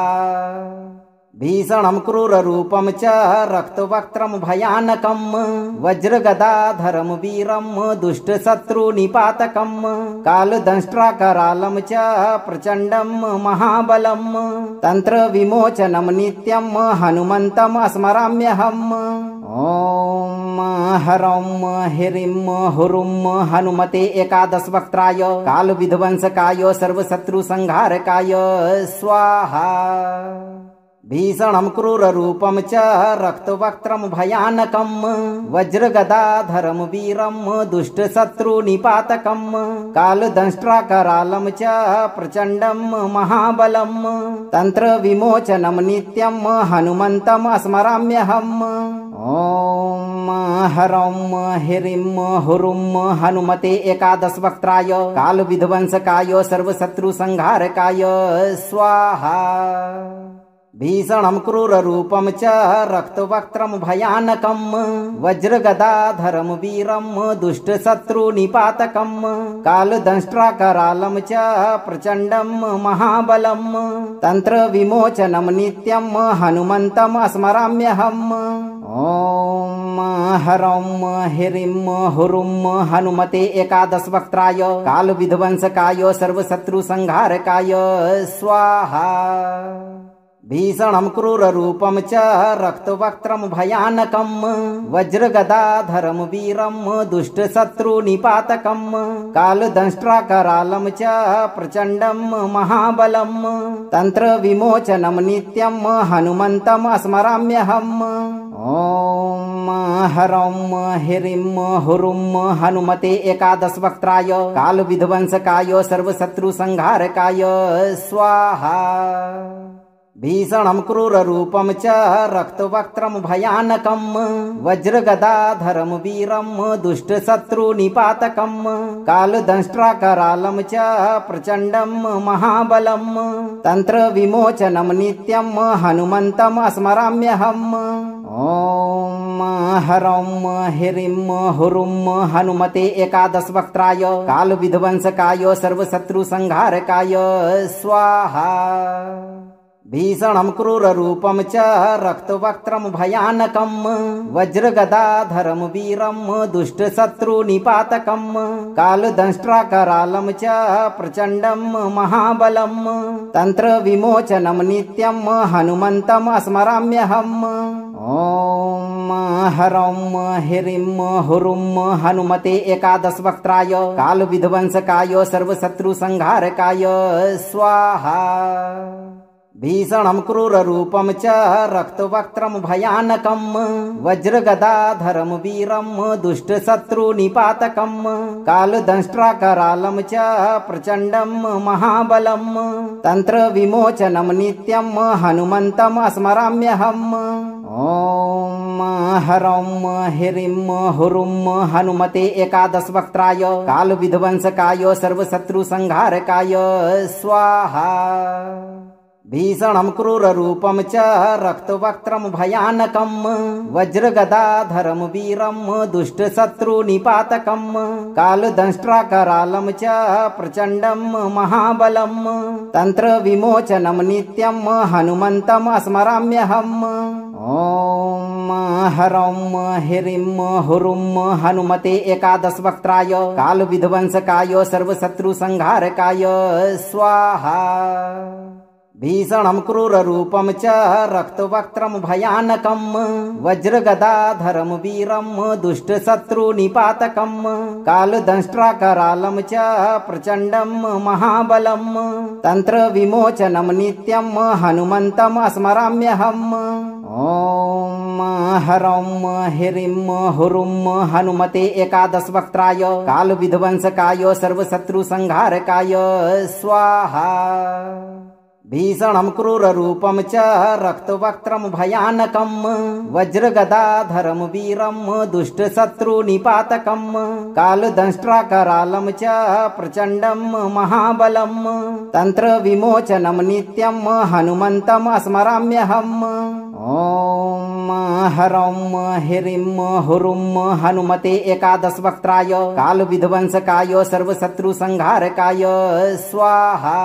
Speaker 1: भीषणं क्रूररूपं च रक्तवक्त्रं भयानकं वज्रगदाधरं वीरं दुष्टशत्रुनिपातकं कालदंष्ट्राकरालं च प्रचण्डं महाबलं तन्त्रविमोचनं नित्यं हनुमन्तं स्मराम्यहम्। ॐ हरं ह्रीं हुरुं हनुमते एकादशवक्त्राय कालविध्वंसकाय सर्वशत्रुसंहारकाय स्वाहा। भीषणं क्रूररूपं च रक्तवक्त्रं भयानकं वज्रगदाधरं वीरं दुष्टशत्रुनिपातकं कालदंष्ट्राकरालं च प्रचण्डं महाबलं तन्त्रविमोचनं नित्यं हनुमन्तं स्मराम्यहम्। ॐ हरं ह्रीं हुरुं हनुमते एकादशवक्त्राय कालविध्वंसकाय सर्वशत्रुसंहारकाय स्वाहा। भीषणं क्रूररूपं च रक्तवक्त्रं भयानकं वज्रगदाधरं वीरं दुष्टशत्रुनिपातकं कालदंष्ट्राकरालं च प्रचण्डं महाबलं तन्त्रविमोचनं नित्यं हनुमन्तं स्मराम्यहम्। ॐ हरं ह्रीं हुरुं हनुमते एकादशवक्त्राय कालविध्वंसकाय सर्वशत्रुसंहारकाय स्वाहा। भीषणं क्रूररूपं च रक्तवक्त्रं भयानकं वज्रगदाधरं वीरं दुष्टशत्रुनिपातकं कालदंष्ट्राकरालं च प्रचण्डं महाबलं तन्त्रविमोचनं नित्यं हनुमन्तं स्मराम्यहम्। ॐ हरं ह्रीं हुरुं हनुमते एकादशवक्त्राय कालविध्वंसकाय सर्वशत्रुसंहारकाय स्वाहा। भीषणं क्रूररूपं च रक्तवक्त्रं भयानकं वज्रगदाधरं वीरं दुष्टशत्रुनिपातकं कालदंष्ट्राकरालं च प्रचण्डं महाबलं तन्त्रविमोचनं नित्यं हनुमन्तं स्मराम्यहम्। ॐ हरं ह्रीं हुरुं हनुमते एकादशवक्त्राय कालविध्वंसकाय सर्वशत्रुसंहारकाय स्वाहा। भीषणं क्रूररूपं च रक्तवक्त्रं भयानकं वज्रगदाधरं वीरं दुष्टशत्रुनिपातकं कालदंष्ट्राकरालं च प्रचण्डं महाबलं तन्त्रविमोचनं नित्यं हनुमन्तं स्मराम्यहम्। ॐ हरं ह्रीं हुरुं हनुमते एकादशवक्त्राय कालविध्वंसकाय सर्वशत्रुसंहारकाय स्वाहा। भीषणं क्रूररूपं च रक्तवक्त्रं भयानकं वज्रगदाधरं वीरं दुष्टशत्रुनिपातकं कालदंष्ट्राकरालं च प्रचण्डं महाबलं तन्त्रविमोचनं नित्यं हनुमन्तं स्मराम्यहम्। ॐ हरं ह्रीं हुरुं हनुमते एकादशवक्त्राय कालविध्वंसकाय सर्वशत्रुसंहारकाय स्वाहा। भीषणं क्रूररूपं च रक्तवक्त्रं भयानकं वज्रगदाधरं वीरं दुष्टशत्रुनिपातकं कालदंष्ट्राकरालं च प्रचण्डं महाबलं तन्त्रविमोचनं नित्यं हनुमन्तं स्मराम्यहम्। ॐ हरं ह्रीं हुरुं हनुमते एकादशवक्त्राय कालविध्वंसकाय सर्वशत्रुसंहारकाय स्वाहा। भीषणं क्रूररूपं च रक्तवक्त्रं भयानकं वज्रगदाधरं वीरं दुष्टशत्रुनिपातकं कालदंष्ट्राकरालं च प्रचण्डं महाबलं तन्त्रविमोचनं नित्यं हनुमन्तं स्मराम्यहम्। ॐ हरं ह्रीं हुरुं हनुमते एकादशवक्त्राय कालविध्वंसकाय सर्वशत्रुसंहारकाय स्वाहा। भीषणं क्रूररूपं च रक्तवक्त्रं भयानकं वज्रगदाधरं वीरं दुष्टशत्रुनिपातकं कालदंष्ट्राकरालं च प्रचण्डं महाबलं तन्त्रविमोचनं नित्यं हनुमन्तं स्मराम्यहम्। ॐ हरं ह्रीं हुरुं हनुमते एकादशवक्त्राय कालविध्वंसकाय सर्वशत्रुसंहारकाय स्वाहा।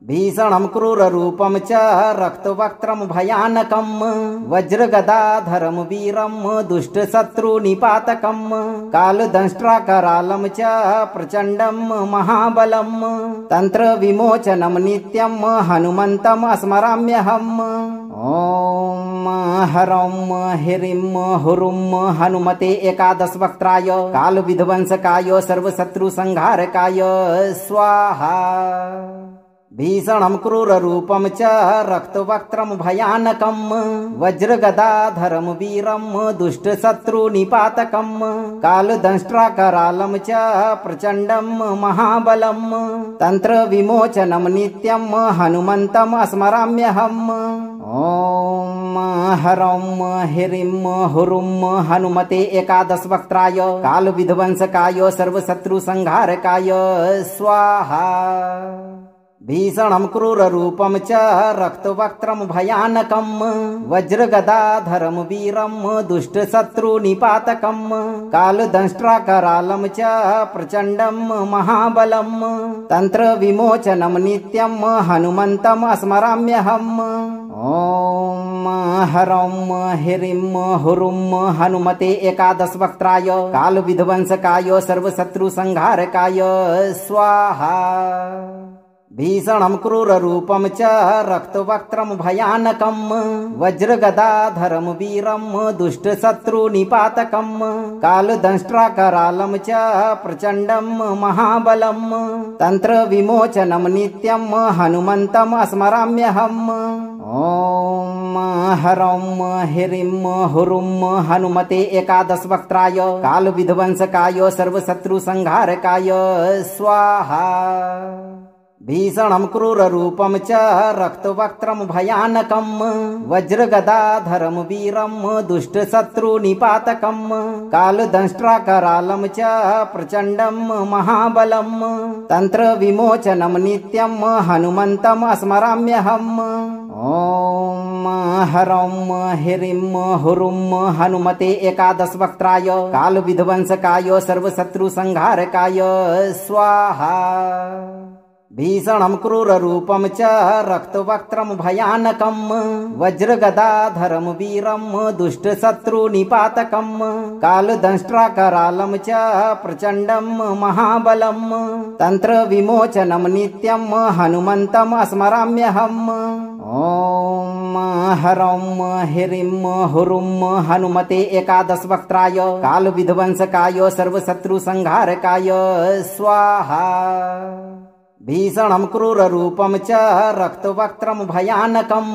Speaker 1: भीषणं क्रूररूपं च रक्तवक्त्रं भयानकं वज्रगदाधरं वीरं दुष्टशत्रुनिपातकं कालदंष्ट्राकरालं च प्रचण्डं महाबलं तन्त्रविमोचनं नित्यं हनुमन्तं स्मराम्यहम्। ॐ हरं ह्रीं हुरुं हनुमते एकादशवक्त्राय कालविध्वंसकाय सर्वशत्रुसंहारकाय स्वाहा। भीषणं क्रूररूपं च रक्तवक्त्रं भयानकं वज्रगदाधरं वीरं दुष्टशत्रुनिपातकं कालदंष्ट्राकरालं च प्रचण्डं महाबलं तन्त्रविमोचनं नित्यं हनुमन्तं स्मराम्यहम्। ॐ हरं ह्रीं हुरुं हनुमते एकादशवक्त्राय कालविध्वंसकाय सर्वशत्रुसंहारकाय स्वाहा। भीषणं क्रूररूपं च रक्तवक्त्रं भयानकं वज्रगदाधरं वीरं दुष्टशत्रुनिपातकं कालदंष्ट्राकरालं च प्रचण्डं महाबलं तन्त्रविमोचनं नित्यं हनुमन्तं स्मराम्यहम्। ॐ हरं ह्रीं हुरुं हनुमते एकादशवक्त्राय कालविध्वंसकाय सर्वशत्रुसंहारकाय स्वाहा। भीषणं क्रूररूपं च रक्तवक्त्रं भयानकं वज्रगदाधरं वीरं दुष्टशत्रुनिपातकं कालदंष्ट्राकरालं च प्रचण्डं महाबलं तन्त्रविमोचनं नित्यं हनुमन्तं स्मराम्यहम्। ॐ हरं ह्रीं हुरुं हनुमते एकादशवक्त्राय कालविध्वंसकाय सर्वशत्रुसंहारकाय स्वाहा। भीषणं क्रूररूपं च रक्तवक्त्रं भयानकं वज्रगदाधरं वीरं दुष्टशत्रुनिपातकं कालदंष्ट्राकरालं च प्रचण्डं महाबलं तन्त्रविमोचनं नित्यं हनुमन्तं स्मराम्यहम्। ॐ हरं ह्रीं हुरुं हनुमते एकादशवक्त्राय कालविध्वंसकाय सर्वशत्रुसंहारकाय स्वाहा। भीषणं क्रूररूपं च रक्तवक्त्रं भयानकं वज्रगदाधरं वीरं दुष्टशत्रुनिपातकं कालदंष्ट्राकरालं च प्रचण्डं महाबलं तन्त्रविमोचनं नित्यं हनुमन्तं स्मराम्यहम्। ॐ हरं ह्रीं हुरुं हनुमते एकादशवक्त्राय कालविध्वंसकाय सर्वशत्रुसंहारकाय स्वाहा। भीषणं क्रूररूपं च रक्तवक्त्रं भयानकं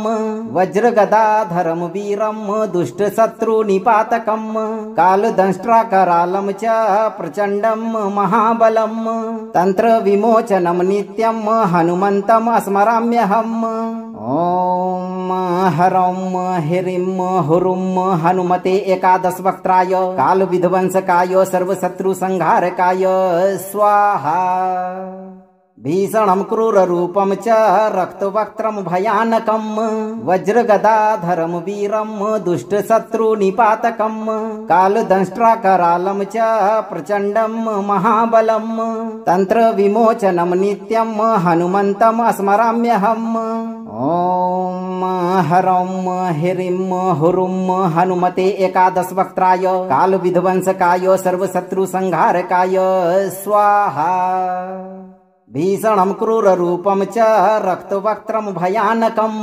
Speaker 1: वज्रगदाधरं वीरं दुष्टशत्रुनिपातकं कालदंष्ट्राकरालं च प्रचण्डं महाबलं तन्त्रविमोचनं नित्यं हनुमन्तं स्मराम्यहम्। ॐ हरं ह्रीं हुरुं हनुमते एकादशवक्त्राय कालविध्वंसकाय सर्वशत्रुसंहारकाय स्वाहा। भीषणं क्रूररूपं च रक्तवक्त्रं भयानकं वज्रगदाधरं वीरं दुष्टशत्रुनिपातकं कालदंष्ट्राकरालं च प्रचण्डं महाबलं तन्त्रविमोचनं नित्यं हनुमन्तम् स्मराम्यहम्। ॐ हरं ह्रीं हुरुं हनुमते एकादशवक्त्राय कालविध्वंसकाय सर्वशत्रुसंहारकाय स्वाहा। भीषणं क्रूररूपं च रक्तवक्त्रं भयानकं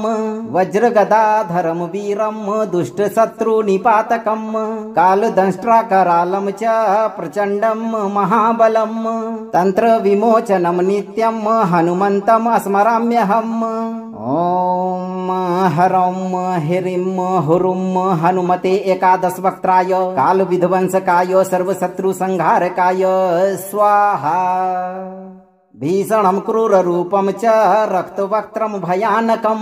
Speaker 1: वज्रगदाधरं वीरं दुष्टशत्रुनिपातकं कालदंष्ट्राकरालं च प्रचण्डं महाबलं तन्त्रविमोचनं नित्यं हनुमन्तम् स्मराम्यहम्। ॐ हरं ह्रीं हुरुं हनुमते एकादशवक्त्राय कालविध्वंसकाय सर्वशत्रुसंहारकाय स्वाहा। भीषणं क्रूररूपं च रक्तवक्त्रं भयानकं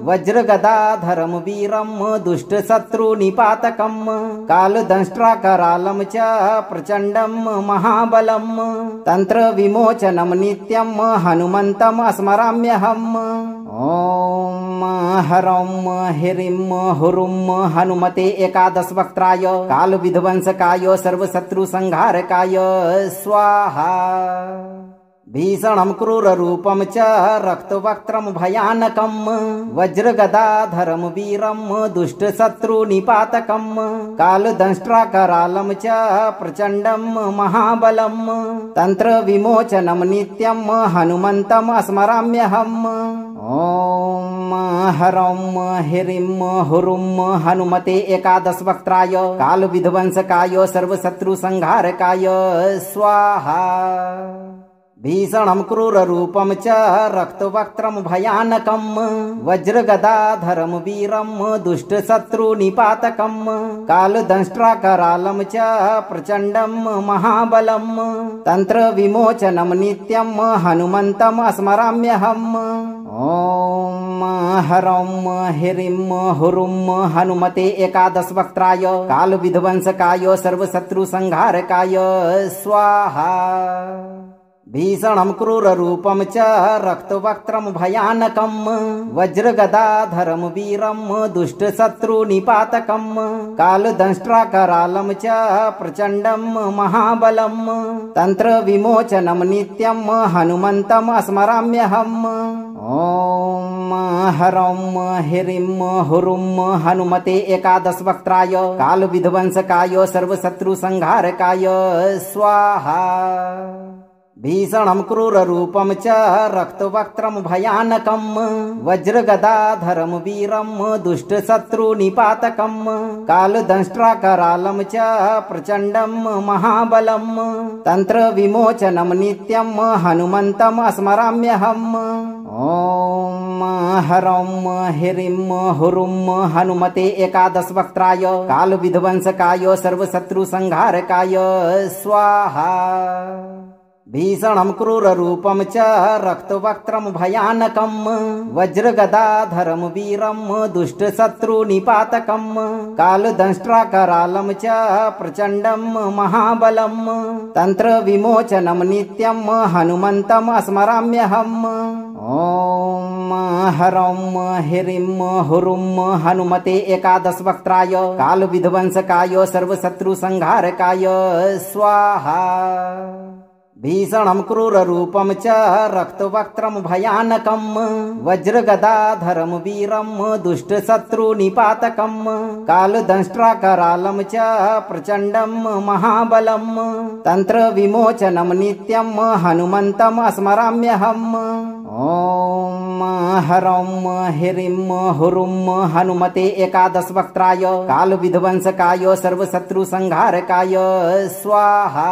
Speaker 1: वज्रगदाधरं वीरं दुष्टशत्रुनिपातकं कालदंष्ट्राकरालं च प्रचण्डं महाबलं तन्त्रविमोचनं नित्यं हनुमन्तम् स्मराम्यहम्। ॐ हरं ह्रीं हुरुं हनुमते एकादशवक्त्राय कालविध्वंसकाय सर्वशत्रुसंहारकाय स्वाहा। भीषणं क्रूररूपं च रक्तवक्त्रं भयानकं वज्रगदाधरं वीरं दुष्टशत्रुनिपातकं कालदंष्ट्राकरालं च प्रचण्डं महाबलं तन्त्रविमोचनं नित्यं हनुमन्तम् स्मराम्यहम्। ॐ हरं ह्रीं हुरुं हनुमते एकादशवक्त्राय कालविध्वंसकाय सर्वशत्रुसंहारकाय स्वाहा। भीषणं क्रूररूपं च रक्तवक्त्रं भयानकं वज्रगदाधरं वीरं दुष्टशत्रुनिपातकं कालदंष्ट्राकरालं च प्रचण्डं महाबलं तन्त्रविमोचनं नित्यं हनुमन्तम् स्मराम्यहम्। ॐ हरं ह्रीं हुरुं हनुमते एकादशवक्त्राय कालविध्वंसकाय सर्वशत्रुसंहारकाय स्वाहा। भीषणं क्रूररूपं च रक्तवक्त्रं भयानकं वज्रगदाधरं वीरं दुष्टशत्रुनिपातकं कालदंष्ट्राकरालं च प्रचण्डं महाबलं तन्त्रविमोचनं नित्यं हनुमन्तम् स्मराम्यहम्। ॐ हरं ह्रीं हुरुं हनुमते एकादशवक्त्राय कालविध्वंसकाय सर्वशत्रुसंहारकाय स्वाहा। भीषणं क्रूररूपं च रक्तवक्त्रं भयानकं वज्रगदाधरं वीरं दुष्टशत्रुनिपातकं कालदंष्ट्राकरालं च प्रचण्डं महाबलं तन्त्रविमोचनं नित्यं हनुमन्तम् स्मराम्यहम्। ॐ हरं ह्रीं हुरुं हनुमते एकादशवक्त्राय कालविध्वंसकाय सर्वशत्रुसंहारकाय स्वाहा। भीषणं क्रूररूपं च रक्तवक्त्रं भयानकं वज्रगदाधरं वीरं दुष्टशत्रुनिपातकं कालदंष्ट्राकरालं च प्रचण्डं महाबलं तन्त्रविमोचनं नित्यं हनुमन्तम् स्मराम्यहम्। ॐ हरं ह्रीं हुरुं हनुमते एकादशवक्त्राय कालविध्वंसकाय सर्वशत्रुसंहारकाय स्वाहा। भीषणं क्रूररूपं च रक्तवक्त्रं भयानकं वज्रगदाधरं वीरं दुष्टशत्रुनिपातकं कालदंष्ट्राकरालं च प्रचण्डं महाबलं तन्त्रविमोचनं नित्यं हनुमन्तम् स्मराम्यहम्। ॐ हरं ह्रीं हुरुं हनुमते एकादशवक्त्राय कालविध्वंसकाय सर्वशत्रुसंहारकाय स्वाहा।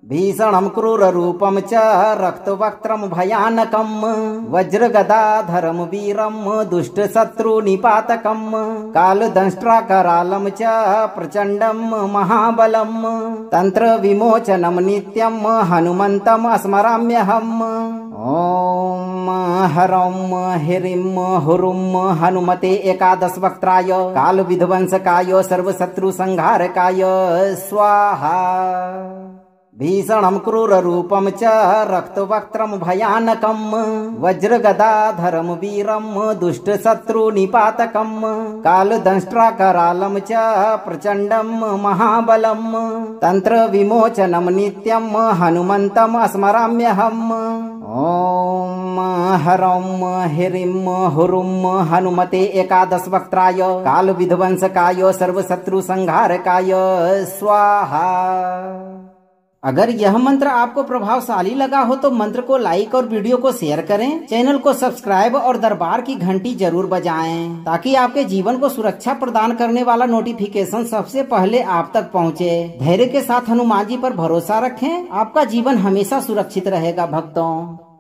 Speaker 1: भीषणं क्रूररूपं च रक्तवक्त्रं भयानकं वज्रगदाधरं वीरं दुष्टशत्रुनिपातकं कालदंष्ट्राकरालं च प्रचण्डं महाबलं तन्त्रविमोचनं नित्यं हनुमन्तम् स्मराम्यहम्। ॐ हरं ह्रीं हुरुं हनुमते एकादशवक्त्राय कालविध्वंसकाय सर्वशत्रुसंहारकाय स्वाहा। भीषणं क्रूर रूपम च रक्तवक्त्रम भयानकम वज्रगदाधरम वीरम दुष्ट शत्रु निपातकम कालदंष्ट्राकरालं च प्रचंडम महाबलम तंत्र विमोचनम नित्यम हनुमंतम स्मराम्यहम्। ओम हरम हिरिम हुरुम हनुमते एकादश वक्त्राय काल विध्वंसकाय सर्वशत्रु संहारकाय स्वाहा। अगर यह मंत्र आपको प्रभावशाली लगा हो तो मंत्र को लाइक और वीडियो को शेयर करें, चैनल को सब्सक्राइब और दरबार की घंटी जरूर बजाएं ताकि आपके जीवन को सुरक्षा प्रदान करने वाला नोटिफिकेशन सबसे पहले आप तक पहुंचे। धैर्य के साथ हनुमान जी पर भरोसा रखें, आपका जीवन हमेशा सुरक्षित रहेगा भक्तों।